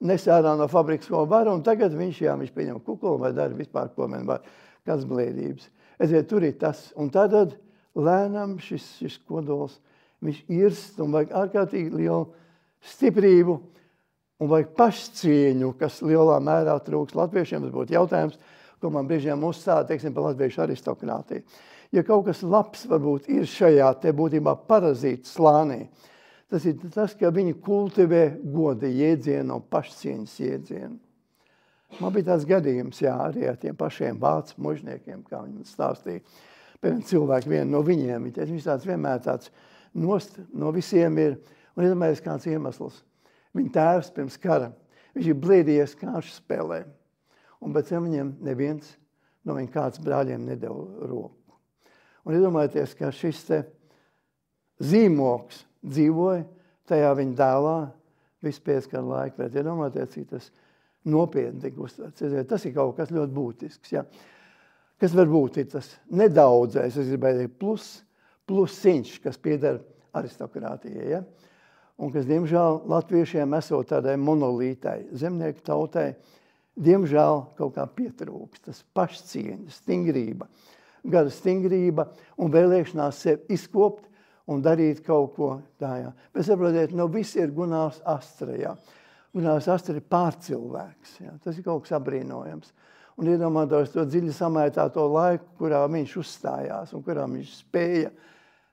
nesērā no fabrikas, ko var, un tagad viņš pieņem kukulu vai dara vispār, ko man var, kāds blēdības. Eziet, tur ir tas, un tad lēnām šis kodols, viņš irst, un vajag ārkārtīgi lielu stiprību, un vajag pašcieņu, kas lielā mērā trūks latviešiem. Tas būtu jautājums, ko man brīžiem uzstāda, teiksim, par latviešu aristokrātiju. Ja kaut kas labs varbūt ir šajā te būtībā parazītu slānī, tas ir tas, ka viņi kultivē goda jēdzienu un pašcieņas jēdzienu. Man bija tāds gadījums, jā, arī ar tiem pašiem vācu mužniekiem, kā viņi stāstīja. Piemēram, cilvēki vienu no viņiem, viņš tāds vienmēr tāds nost no visiem ir, un iedomājies kāds iemesls. Viņa tēvs pirms kara, viņš ir blēdījies kāršu spēlē, un pēc tam viņiem neviens no viņa kāds brāļiem nedeva roku. Un iedomājieties, ka šis te zīmoks dzīvoja tajā viņa dēlā visu pēckara laiku, bet iedomājieties, cik tas nopietni tika uztverts. Tas ir kaut kas ļoti būtisks, ja? Kas varbūt ir tas nedaudzais, es gribēju teikt, plusiņš, kas pieder aristokrātijai, ja? Un kas, diemžēl, latviešiem esot tādai monolītai, zemnieku tautai, diemžēl kaut kā pietrūkst. Tas pašcieņa, stingrība, gara stingrība un vēlēšanās sev izkopt un darīt kaut ko tā. Bet saprotiet, no viss ir Gunārs Astra. Jā. Gunārs Astra ir pārcilvēks. Jā. Tas ir kaut kas abrīnojams. Un iedomājos to dziļi samaitāto laiku, kurā viņš uzstājās un kurā viņš spēja.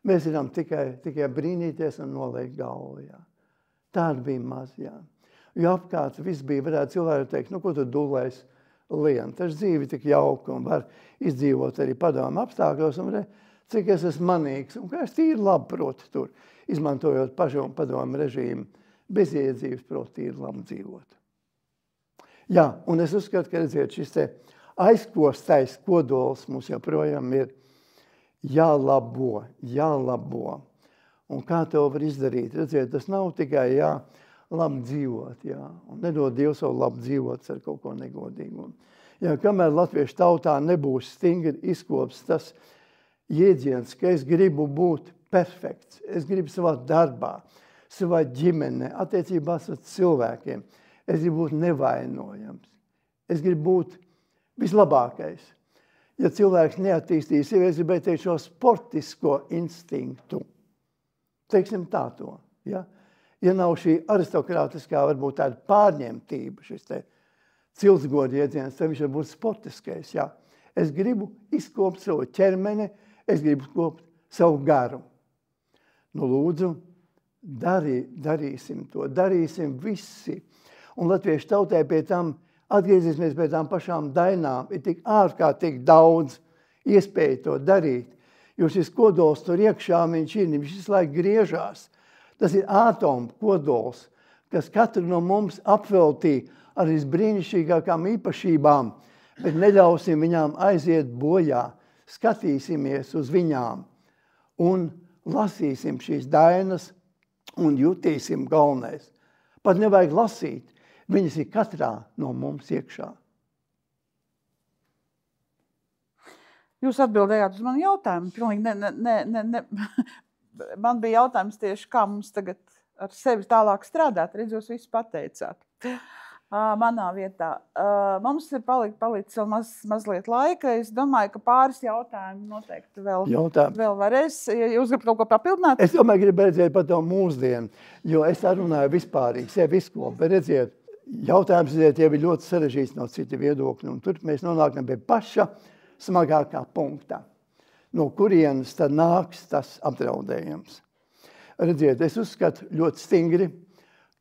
Mēs varam tikai brīnīties un noliekt galvu. Jā. Tāda bija maz, jā. Jo apkārt viss bija, varētu cilvēki teikt, nu, ko tu dulēs lien. Tas dzīvi tik jauka un var izdzīvot arī padomu apstākļos, un cik es esmu manīgs, un kā es tīri labi protu tur, izmantojot padomu režīmu, bez iedzīves protu tīri labi dzīvot. Jā, un es uzskatu, ka redziet, šis te aizkostais kodols mums joprojām ir jālabo. Un kā to var izdarīt? Redziet, tas nav tikai labi dzīvot, un nedod Dievs savu labi dzīvot ar kaut ko negodīgu. Jā, kamēr latviešu tautā nebūs stingri izkops tas jēdziens, ka es gribu būt perfekts, es gribu savā darbā, savā ģimenē, attiecībās ar cilvēkiem, es gribu būt nevainojams, es gribu būt vislabākais. Ja cilvēks neattīstīs, ja es gribēju teikt šo sportisko instinktu, teiksim tā to, ja? Ja nav šī aristokrātiskā, varbūt tāda pārņemtība, šis te ciltsgoda iedziens, tad viņš var būt sportiskais, ja? Es gribu izkopt savu ķermeni, es gribu izkopt savu garu. Nu, lūdzu, darīsim to, darīsim visi. Un latviešu tautai pie tam atgriezīsimies pie tām pašām dainām, ir tik ārkārtīgi daudz iespēju to darīt, jo šis kodols tur iekšā viņš visu laiku griežās. Tas ir ātomu kodols, kas katru no mums apveltīja ar visbrīnišķīgākām īpašībām, bet neļausim viņām aiziet bojā, skatīsimies uz viņām un lasīsim šīs dainas un jutīsim galvenais. Pat nevajag lasīt. Viņas ir katrā no mums iekšā. Jūs atbildējāt uz manu jautājumu. Pilnīgi Man bija jautājums tieši, kā mums tagad ar sevi tālāk strādāt. Redz, jūs visu pateicāt. Manā vietā. Mums ir palicis vēl mazliet laika. Es domāju, ka pāris jautājumu noteikti vēl varēs. Ja jūs gribat kaut ko papildināt? Es domāju, gribu redzēt par to mūsdienu, jo es runāju vispārīgi, sevi izkopu. Bet redziet, jautājums jau ir ļoti sarežģīts no cita viedokļa, un tur mēs nonākam pie paša smagākā punktā. No kurienes tad nāks tas apdraudējums? Redziet, es uzskatu ļoti stingri,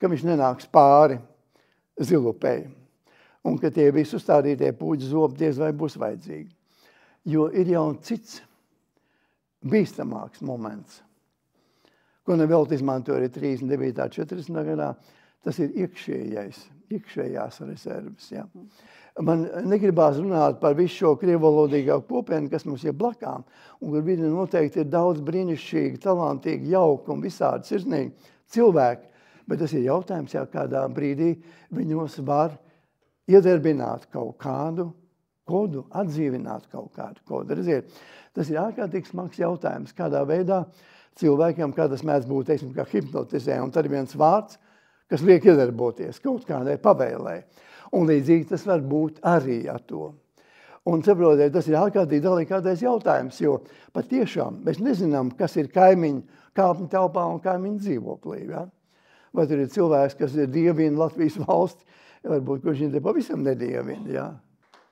ka viņš nenāks pāri zilupēji, un ka tie visi uzstādītie puķu zobi diez vai būs vajadzīgi. Jo ir jau cits bīstamāks moments, ko nevēl izmanto arī 39. 40. gadā, tas ir iekšējās rezerves. Ja. Man negribās runāt par visu šo krievvalodīgā kopienu, kas mums ir blakām, un kur vidi noteikti ir daudz brīnišķīgi, talantīgi, jauki un visādi sirsnīgi cilvēki, bet tas ir jautājums, ja kādā brīdī viņos var iedarbināt kaut kādu kodu, atdzīvināt kaut kādu kodu. Redziet, tas ir ārkārtīgi smags jautājums, kādā veidā cilvēkiem, kā tas mēdz būt, teiksim, kā hipnotizē, un tad ir viens vārds, kas liek iedarboties kaut kādai pavēlē. Un līdzīgi tas var būt arī ar to. Un saprotiet, tas ir ārkārtīgi delikātais jautājums, jo patiešām mēs nezinām, kas ir kaimiņu kāpņu telpā un kaimiņu dzīvoklī. Ja? Vai tur ir cilvēks, kas ir dievina Latvijas valsti, varbūt, kurš viņu te pavisam nedievina. Ja?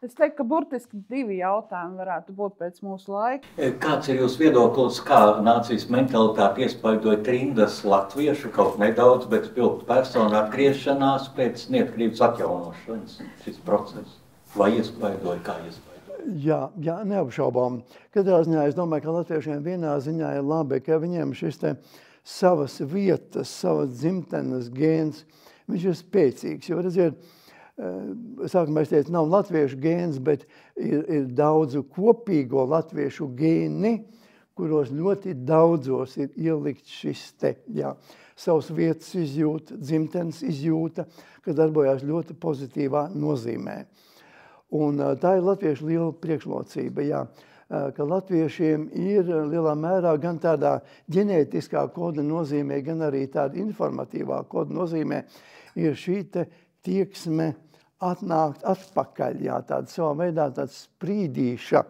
Es teiktu, ka burtiski 2 jautājumi varētu būt pēc mūsu laika. Kāds ir jūsu viedoklis, kā nācijas mentalitāte iespaidoja trindas latviešu kaut nedaudz, bet spilgtu personu atgriešanās pēc neatkarības atjaunošanas šis process? Vai iespaidoja, kā iespaidoja? Jā, neapšaubām. Katrā ziņā es domāju, ka latviešiem vienā ziņā ir labi, ka viņiem šis te savas vietas, savas dzimtenes gēns, viņš ir spēcīgs. Jo, redziet, sākumā es teicu, nav latviešu gēns, bet ir daudzu kopīgo latviešu gēni, kuros ļoti daudzos ir ielikt šis te, savas vietas izjūta, dzimtenes izjūta, kas darbojās ļoti pozitīvā nozīmē. Un tā ir latviešu liela priekšrocība, ka latviešiem ir lielā mērā gan tādā ģenētiskā koda nozīmē, gan arī tāda informatīvā koda nozīmē, ir šī te tieksme atnākt atpakaļ. Tāda savā veidā tāds sprīdīša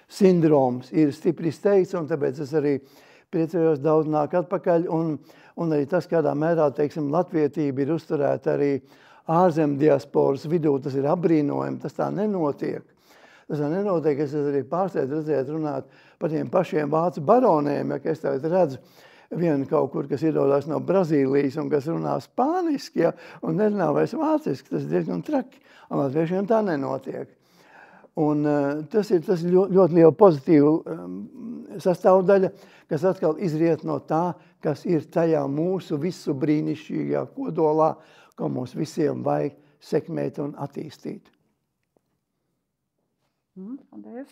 sindroms ir stipri steigts, un tāpēc es arī priecājos daudz nāk atpakaļ, un arī tas, kādā mērā, teiksim, latvietība ir uzturēta arī ārzem diasporas vidū, tas ir apbrīnojami, tas tā nenotiek. Tas tā nenotiek, es arī pārsteidz redzēt runāt par tiem pašiem vācu baroniem, ka es tagad redzu vienu kaut kur, kas ierodās no Brazīlijas un kas runā spāniski, un nerunā vairs vāciski, tas ir diezgan traki, un latviešiem tā nenotiek. Un tas ir ļoti liela pozitīva sastāvdaļa, kas atkal izriet no tā, kas ir tajā mūsu visu brīnišķīgajā kodolā, ko mums visiem vajag sekmēt un attīstīt. Paldies.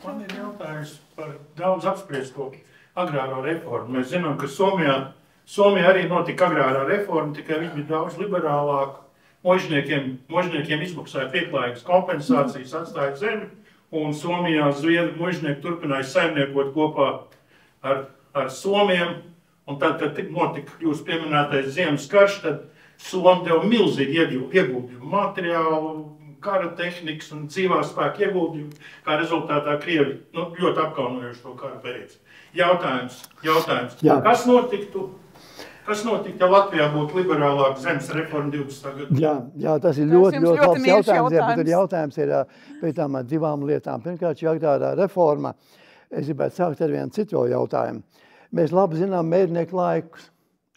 Man ir jautājums par daudz apspriesto agrāro reformu. Mēs zinām, ka Somijā arī notika agrārā reforma, tikai viņi bija daudz liberālāk. Mužniekiem izmaksāja pieklājīgas kompensācijas, atstāja zemi, un Somijā zviedru mužnieki turpināja saimniekot kopā ar somiem. Un tad notika jūs pieminētais ziemas karš, tad Somi deva milzīgi ieguldījumu materiālu, kara tehnikas un dzīvā spēka ieguldījumu, kā rezultātā Krievi ļoti apkaunojuši to karu beidz. Jautājums. Jā. Kas notiktu, ja Latvijā būtu liberālāka zemes reforma 20. gadā? Jā, tas ir ļoti labs jautājums, bet tur jautājums ir pēc tām 2 lietām. Pirmkārt, šī agrārā reforma, es gribētu sākt ar vienu citu jautājumu. Mēs labi zinām mērnieku laikus,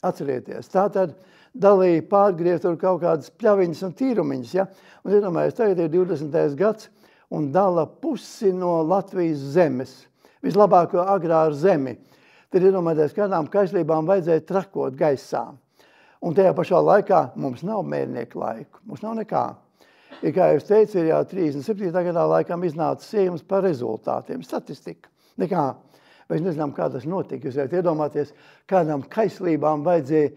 atcerieties. Tātad dalīja pārgriezt tur kaut kādas pļaviņas un tīrumiņas, Un iedomājies, tagad ir 20. gads un dala pusi no Latvijas zemes, vislabāko agrāru zemi. Tad iedomājies, kādām kaislībām vajadzēja trakot gaisā. Un tajā pašā laikā mums nav mērnieku laiku, mums nav nekā. Ja, kā jūs teicu, ir jau 37. gadā laikam iznāca sējums par rezultātiem, statistika, nekā. Mēs nezinām, kā tas notika. Jūs varat iedomāties, kādām kaislībām vajadzēja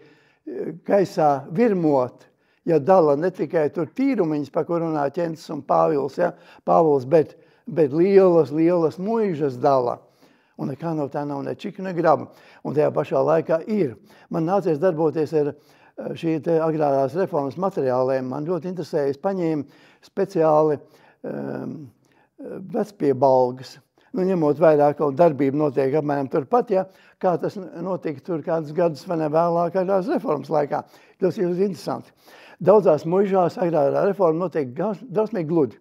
gaisā virmot, ja dala ne tikai tur tīrumiņas, pa kur runā Ķencis un Pāvils, bet lielas muižas dala. Un nekā no tā nav ne čika, ne graba. Un tajā pašā laikā ir. Man nācies darboties ar šī te agrārās reformas materiāliem. Man ļoti interesēja, es paņēmu speciāli vecpiebalgas. Nu, ņemot vairāk kaut darbību notiek apmēram turpat, ja, kā tas notika tur kādus gadus vai ne vēlāk agrārās reformas laikā. Tas ir interesanti. Daudzās muižās agrārā reforma notiek drausmīgi gludi.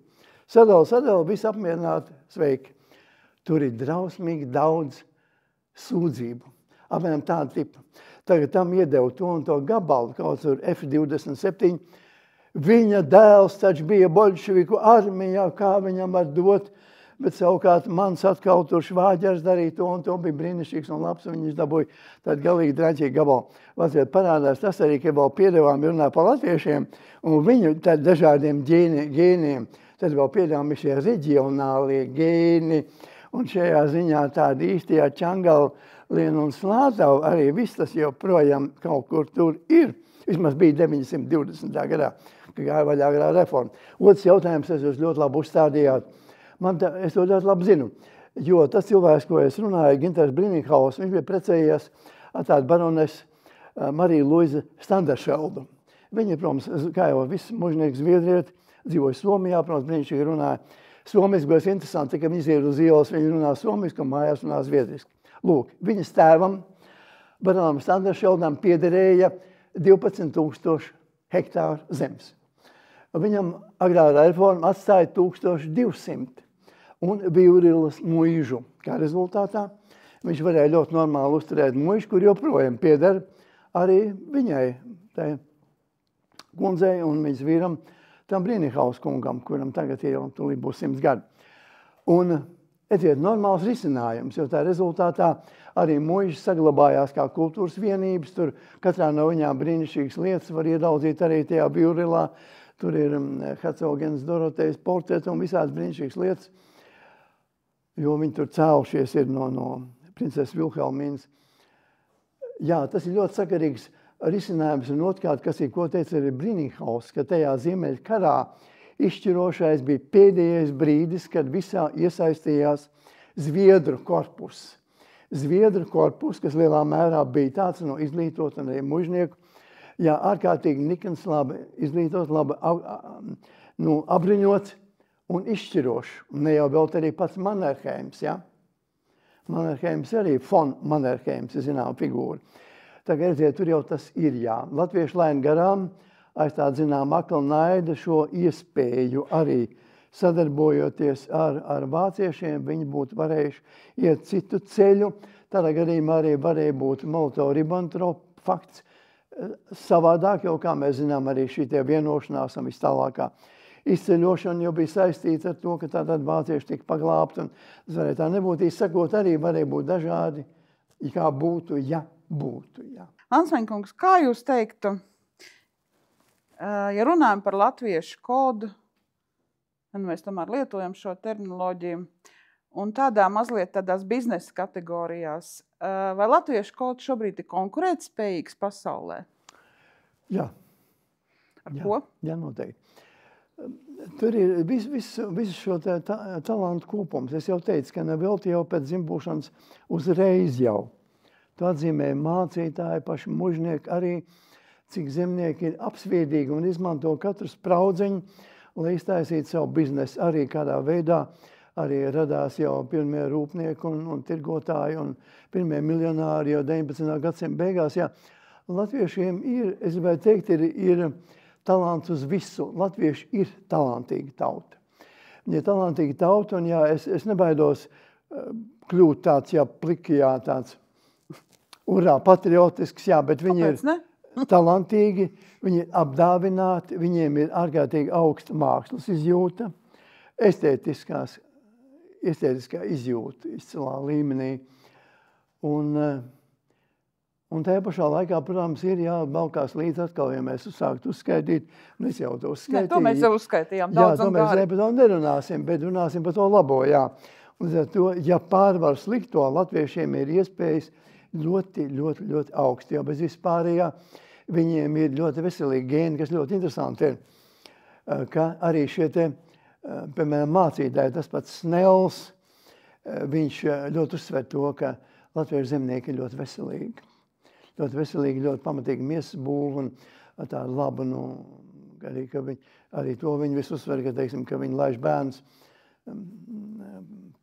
Sadala, visi apmierināti, sveiki. Tur ir drausmīgi daudz sūdzību. Apmēram tāda tipa. Tagad tam iedeva to un to gabalu, kaut tur F-27. Viņa dēls taču bija boļševiku armijā, kā viņam var dot, bet savukārt mans atkal tur švāģers darīja to un to bija brīnišķīgs un labs, un viņš dabūja tādu galīgi draņķīgu gabalu. Latvijā parādās tas arī, ka vēl piedevām runā par latviešiem un viņu dažādiem gēniem. Tad vēl piedevām šie reģionālie gēni un šajā ziņā tādi īstajā Čangalien un Slātavu arī viss tas joprojām kaut kur tur ir. Vismaz bija 920. gadā, kad gāja vaļā agrā reforma. Otrs jautājums, jūs ļoti labi uzstādījāt. Es to ļoti labi zinu, jo tas cilvēks, ko es runāju, Ginters Brīninghaus, viņš bija precējies ar tādu baronesi Mariju Luizi Standeršeldu. Viņa, protams, kā jau viss mužnieks Zviedrieti, dzīvoja Somijā, protams, brīnišķīgi runāja somiski, bet es interesanti, ka viņi ir uz ielas, viņi runā somiski un mājās runā zviedriski. Lūk, viņas tēvam, baronam Standeršeldam piederēja 12,000 hektāru zemes. Viņam agrārā reforma atstāja 1200 un Vīvrilas muižu. Kā rezultātā viņš varēja ļoti normāli uzturēt muižu, kur joprojām pieder arī viņai, tai kundzei un viņas vīram, tam Brīninghaus kungam, kuram tagad jau tūlīt būs 100 gadi. Un ir normāls risinājums, jo tā rezultātā arī muižas saglabājās kā kultūras vienības. Tur katrā no viņām brīnišķīgas lietas var ieraudzīt arī tajā Vīvrilā. Tur ir Hercogenes Dorotejas portreti un visādas brīnišķīgas lietas, jo viņi tur cēlušies ir no princeses Vilhelmīnas. Jā, tas ir ļoti sakarīgs risinājums, un otrkārt, kas ir, ko teica arī Brīninghaus, ka tajā Ziemeļu karā izšķirošais bija pēdējais brīdis, kad visā iesaistījās Zviedru korpus. Zviedru korpus, kas lielā mērā bija tāds no izglītot un arī mužnieku, jā, ārkārtīgi nikns, labi izglītot, labi apbruņots un izšķirošs. Un ne jau vēl arī pats Mannerheims, ja? Mannerheims arī von Mannerheims, ir zinām figūra. Tagad, redziet, tur jau tas ir, jā. Latvieši laina garām, aiz tā, zinām, akla naida šo iespēju arī sadarbojoties ar vāciešiem, viņi būtu varējuši iet citu ceļu. Tādā gadījumā arī varēja būt Molotov-Ribbentrop fakts savādāk, jau kā mēs zinām, arī šī tie vienošanās un vis tālākā izceļošana jau bija saistīta ar to, ka tātad vācieši tika paglābti, un tas varēja tā nebūt. Izsakot, arī varēja būt dažādi, kā būtu, ja būtu. Ja. Ansmeņkungs, kā jūs teiktu, ja runājam par latviešu kodu, un mēs tomēr lietojam šo terminoloģiju, un mazliet tādās biznesa kategorijās, vai latviešu kods šobrīd ir konkurētspējīgs pasaulē? Jā. Ar ko? Jā, noteikti. Tur ir visu šo talantu kopums. Es jau teicu, ka nevelti jau pēc dzimbūšanas uzreiz jau. To atzīmē mācītāji, paši mužnieki arī, cik zemnieki ir apsviedīgi un izmanto katru spraudzeņu, lai iztaisītu savu biznesu arī kādā veidā. Arī radās jau pirmie rūpnieki un tirgotāji un pirmie miljonāri jau 19. gadsimta beigās. Jā. Latviešiem ir, es gribētu teikt, ir talants uz visu. Latvieši ir talantīga tauta. Viņi ir talantīga tauta, un jā, es nebaidos kļūt tāds, jā, plikijā, tāds urā, patriotisks, jā, bet viņi ir talantīgi, viņi ir apdāvināti, viņiem ir ārkārtīgi augsta mākslas izjūta, estētiskā izjūta izcilā līmenī. Un tajā pašā laikā, protams, ir jābalkās līdz atkal, ja mēs sāktu uzskaitīt. Un es jau to uzskaitīju. Ne, to mēs jau uzskaitījām daudz un gāri. Jā, to mēs nerunāsim, bet runāsim par to labo, jā. Un to, ja pārvar slikto, latviešiem ir iespējas ļoti, ļoti, ļoti augsti, jo bez vispārējā viņiem ir ļoti veselīgi gēni, kas ļoti interesanti ir, ka arī šie te, piemēram, mācītāji, tas pats Snells, viņš ļoti uzsver to, ka latviešu zemnieki ir ļoti veselīgi. ļoti veselīgi, ļoti pamatīgi miesas būva un tā laba, arī, ka arī to viņi visu uzsver, ka, teiksim, ka viņi laiž bērns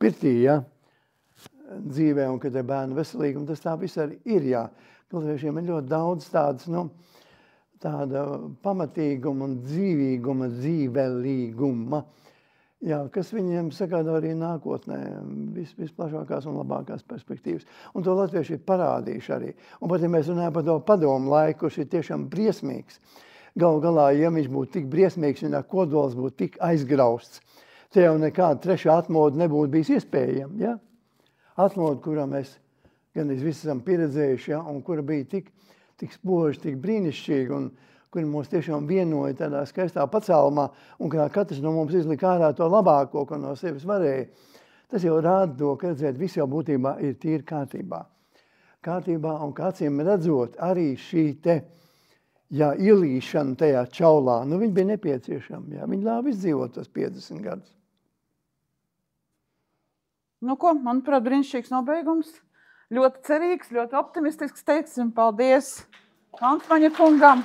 pirtī, ja, dzīvē, un ka te bērnu veselīgi, un tas tā viss arī ir, jā. Kluteviešiem ir ļoti daudz tādas, tāda pamatīguma un dzīvīguma, dzīvelīguma, jā, kas viņiem sagādā arī nākotnē visplašākās un labākās perspektīvas. Un to latvieši ir parādījuši arī. Un pat, ja mēs runājam par to padomu laiku, kurš ir tiešām briesmīgs, galu galā, ja viņš būtu tik briesmīgs, viņa kodols būtu tik aizgrausts, te jau nekāda trešā atmoda nebūtu bijis iespējama, ja? Atmoda, kurā mēs gan visi esam pieredzējuši, ja? Un kura bija tik spoži, tik brīnišķīga, un kuri mūs tiešām vienoja tādā skaistā pacēlumā, un kā katrs no mums izlika ārā to labāko, ko no sevis varēja. Tas jau rāda to, ka redzēt, viss jau būtībā ir tīri kārtībā. Kārtībā, un kā acīm redzot, arī šī te, jā, ielīšana tajā čaulā, viņa bija nepieciešama, jā, viņa ļāva izdzīvot tos 50 gadus. Manuprāt, brīnišķīgs nobeigums. Ļoti cerīgs, ļoti optimistisks teiksim. Paldies Ansmaņa kungam.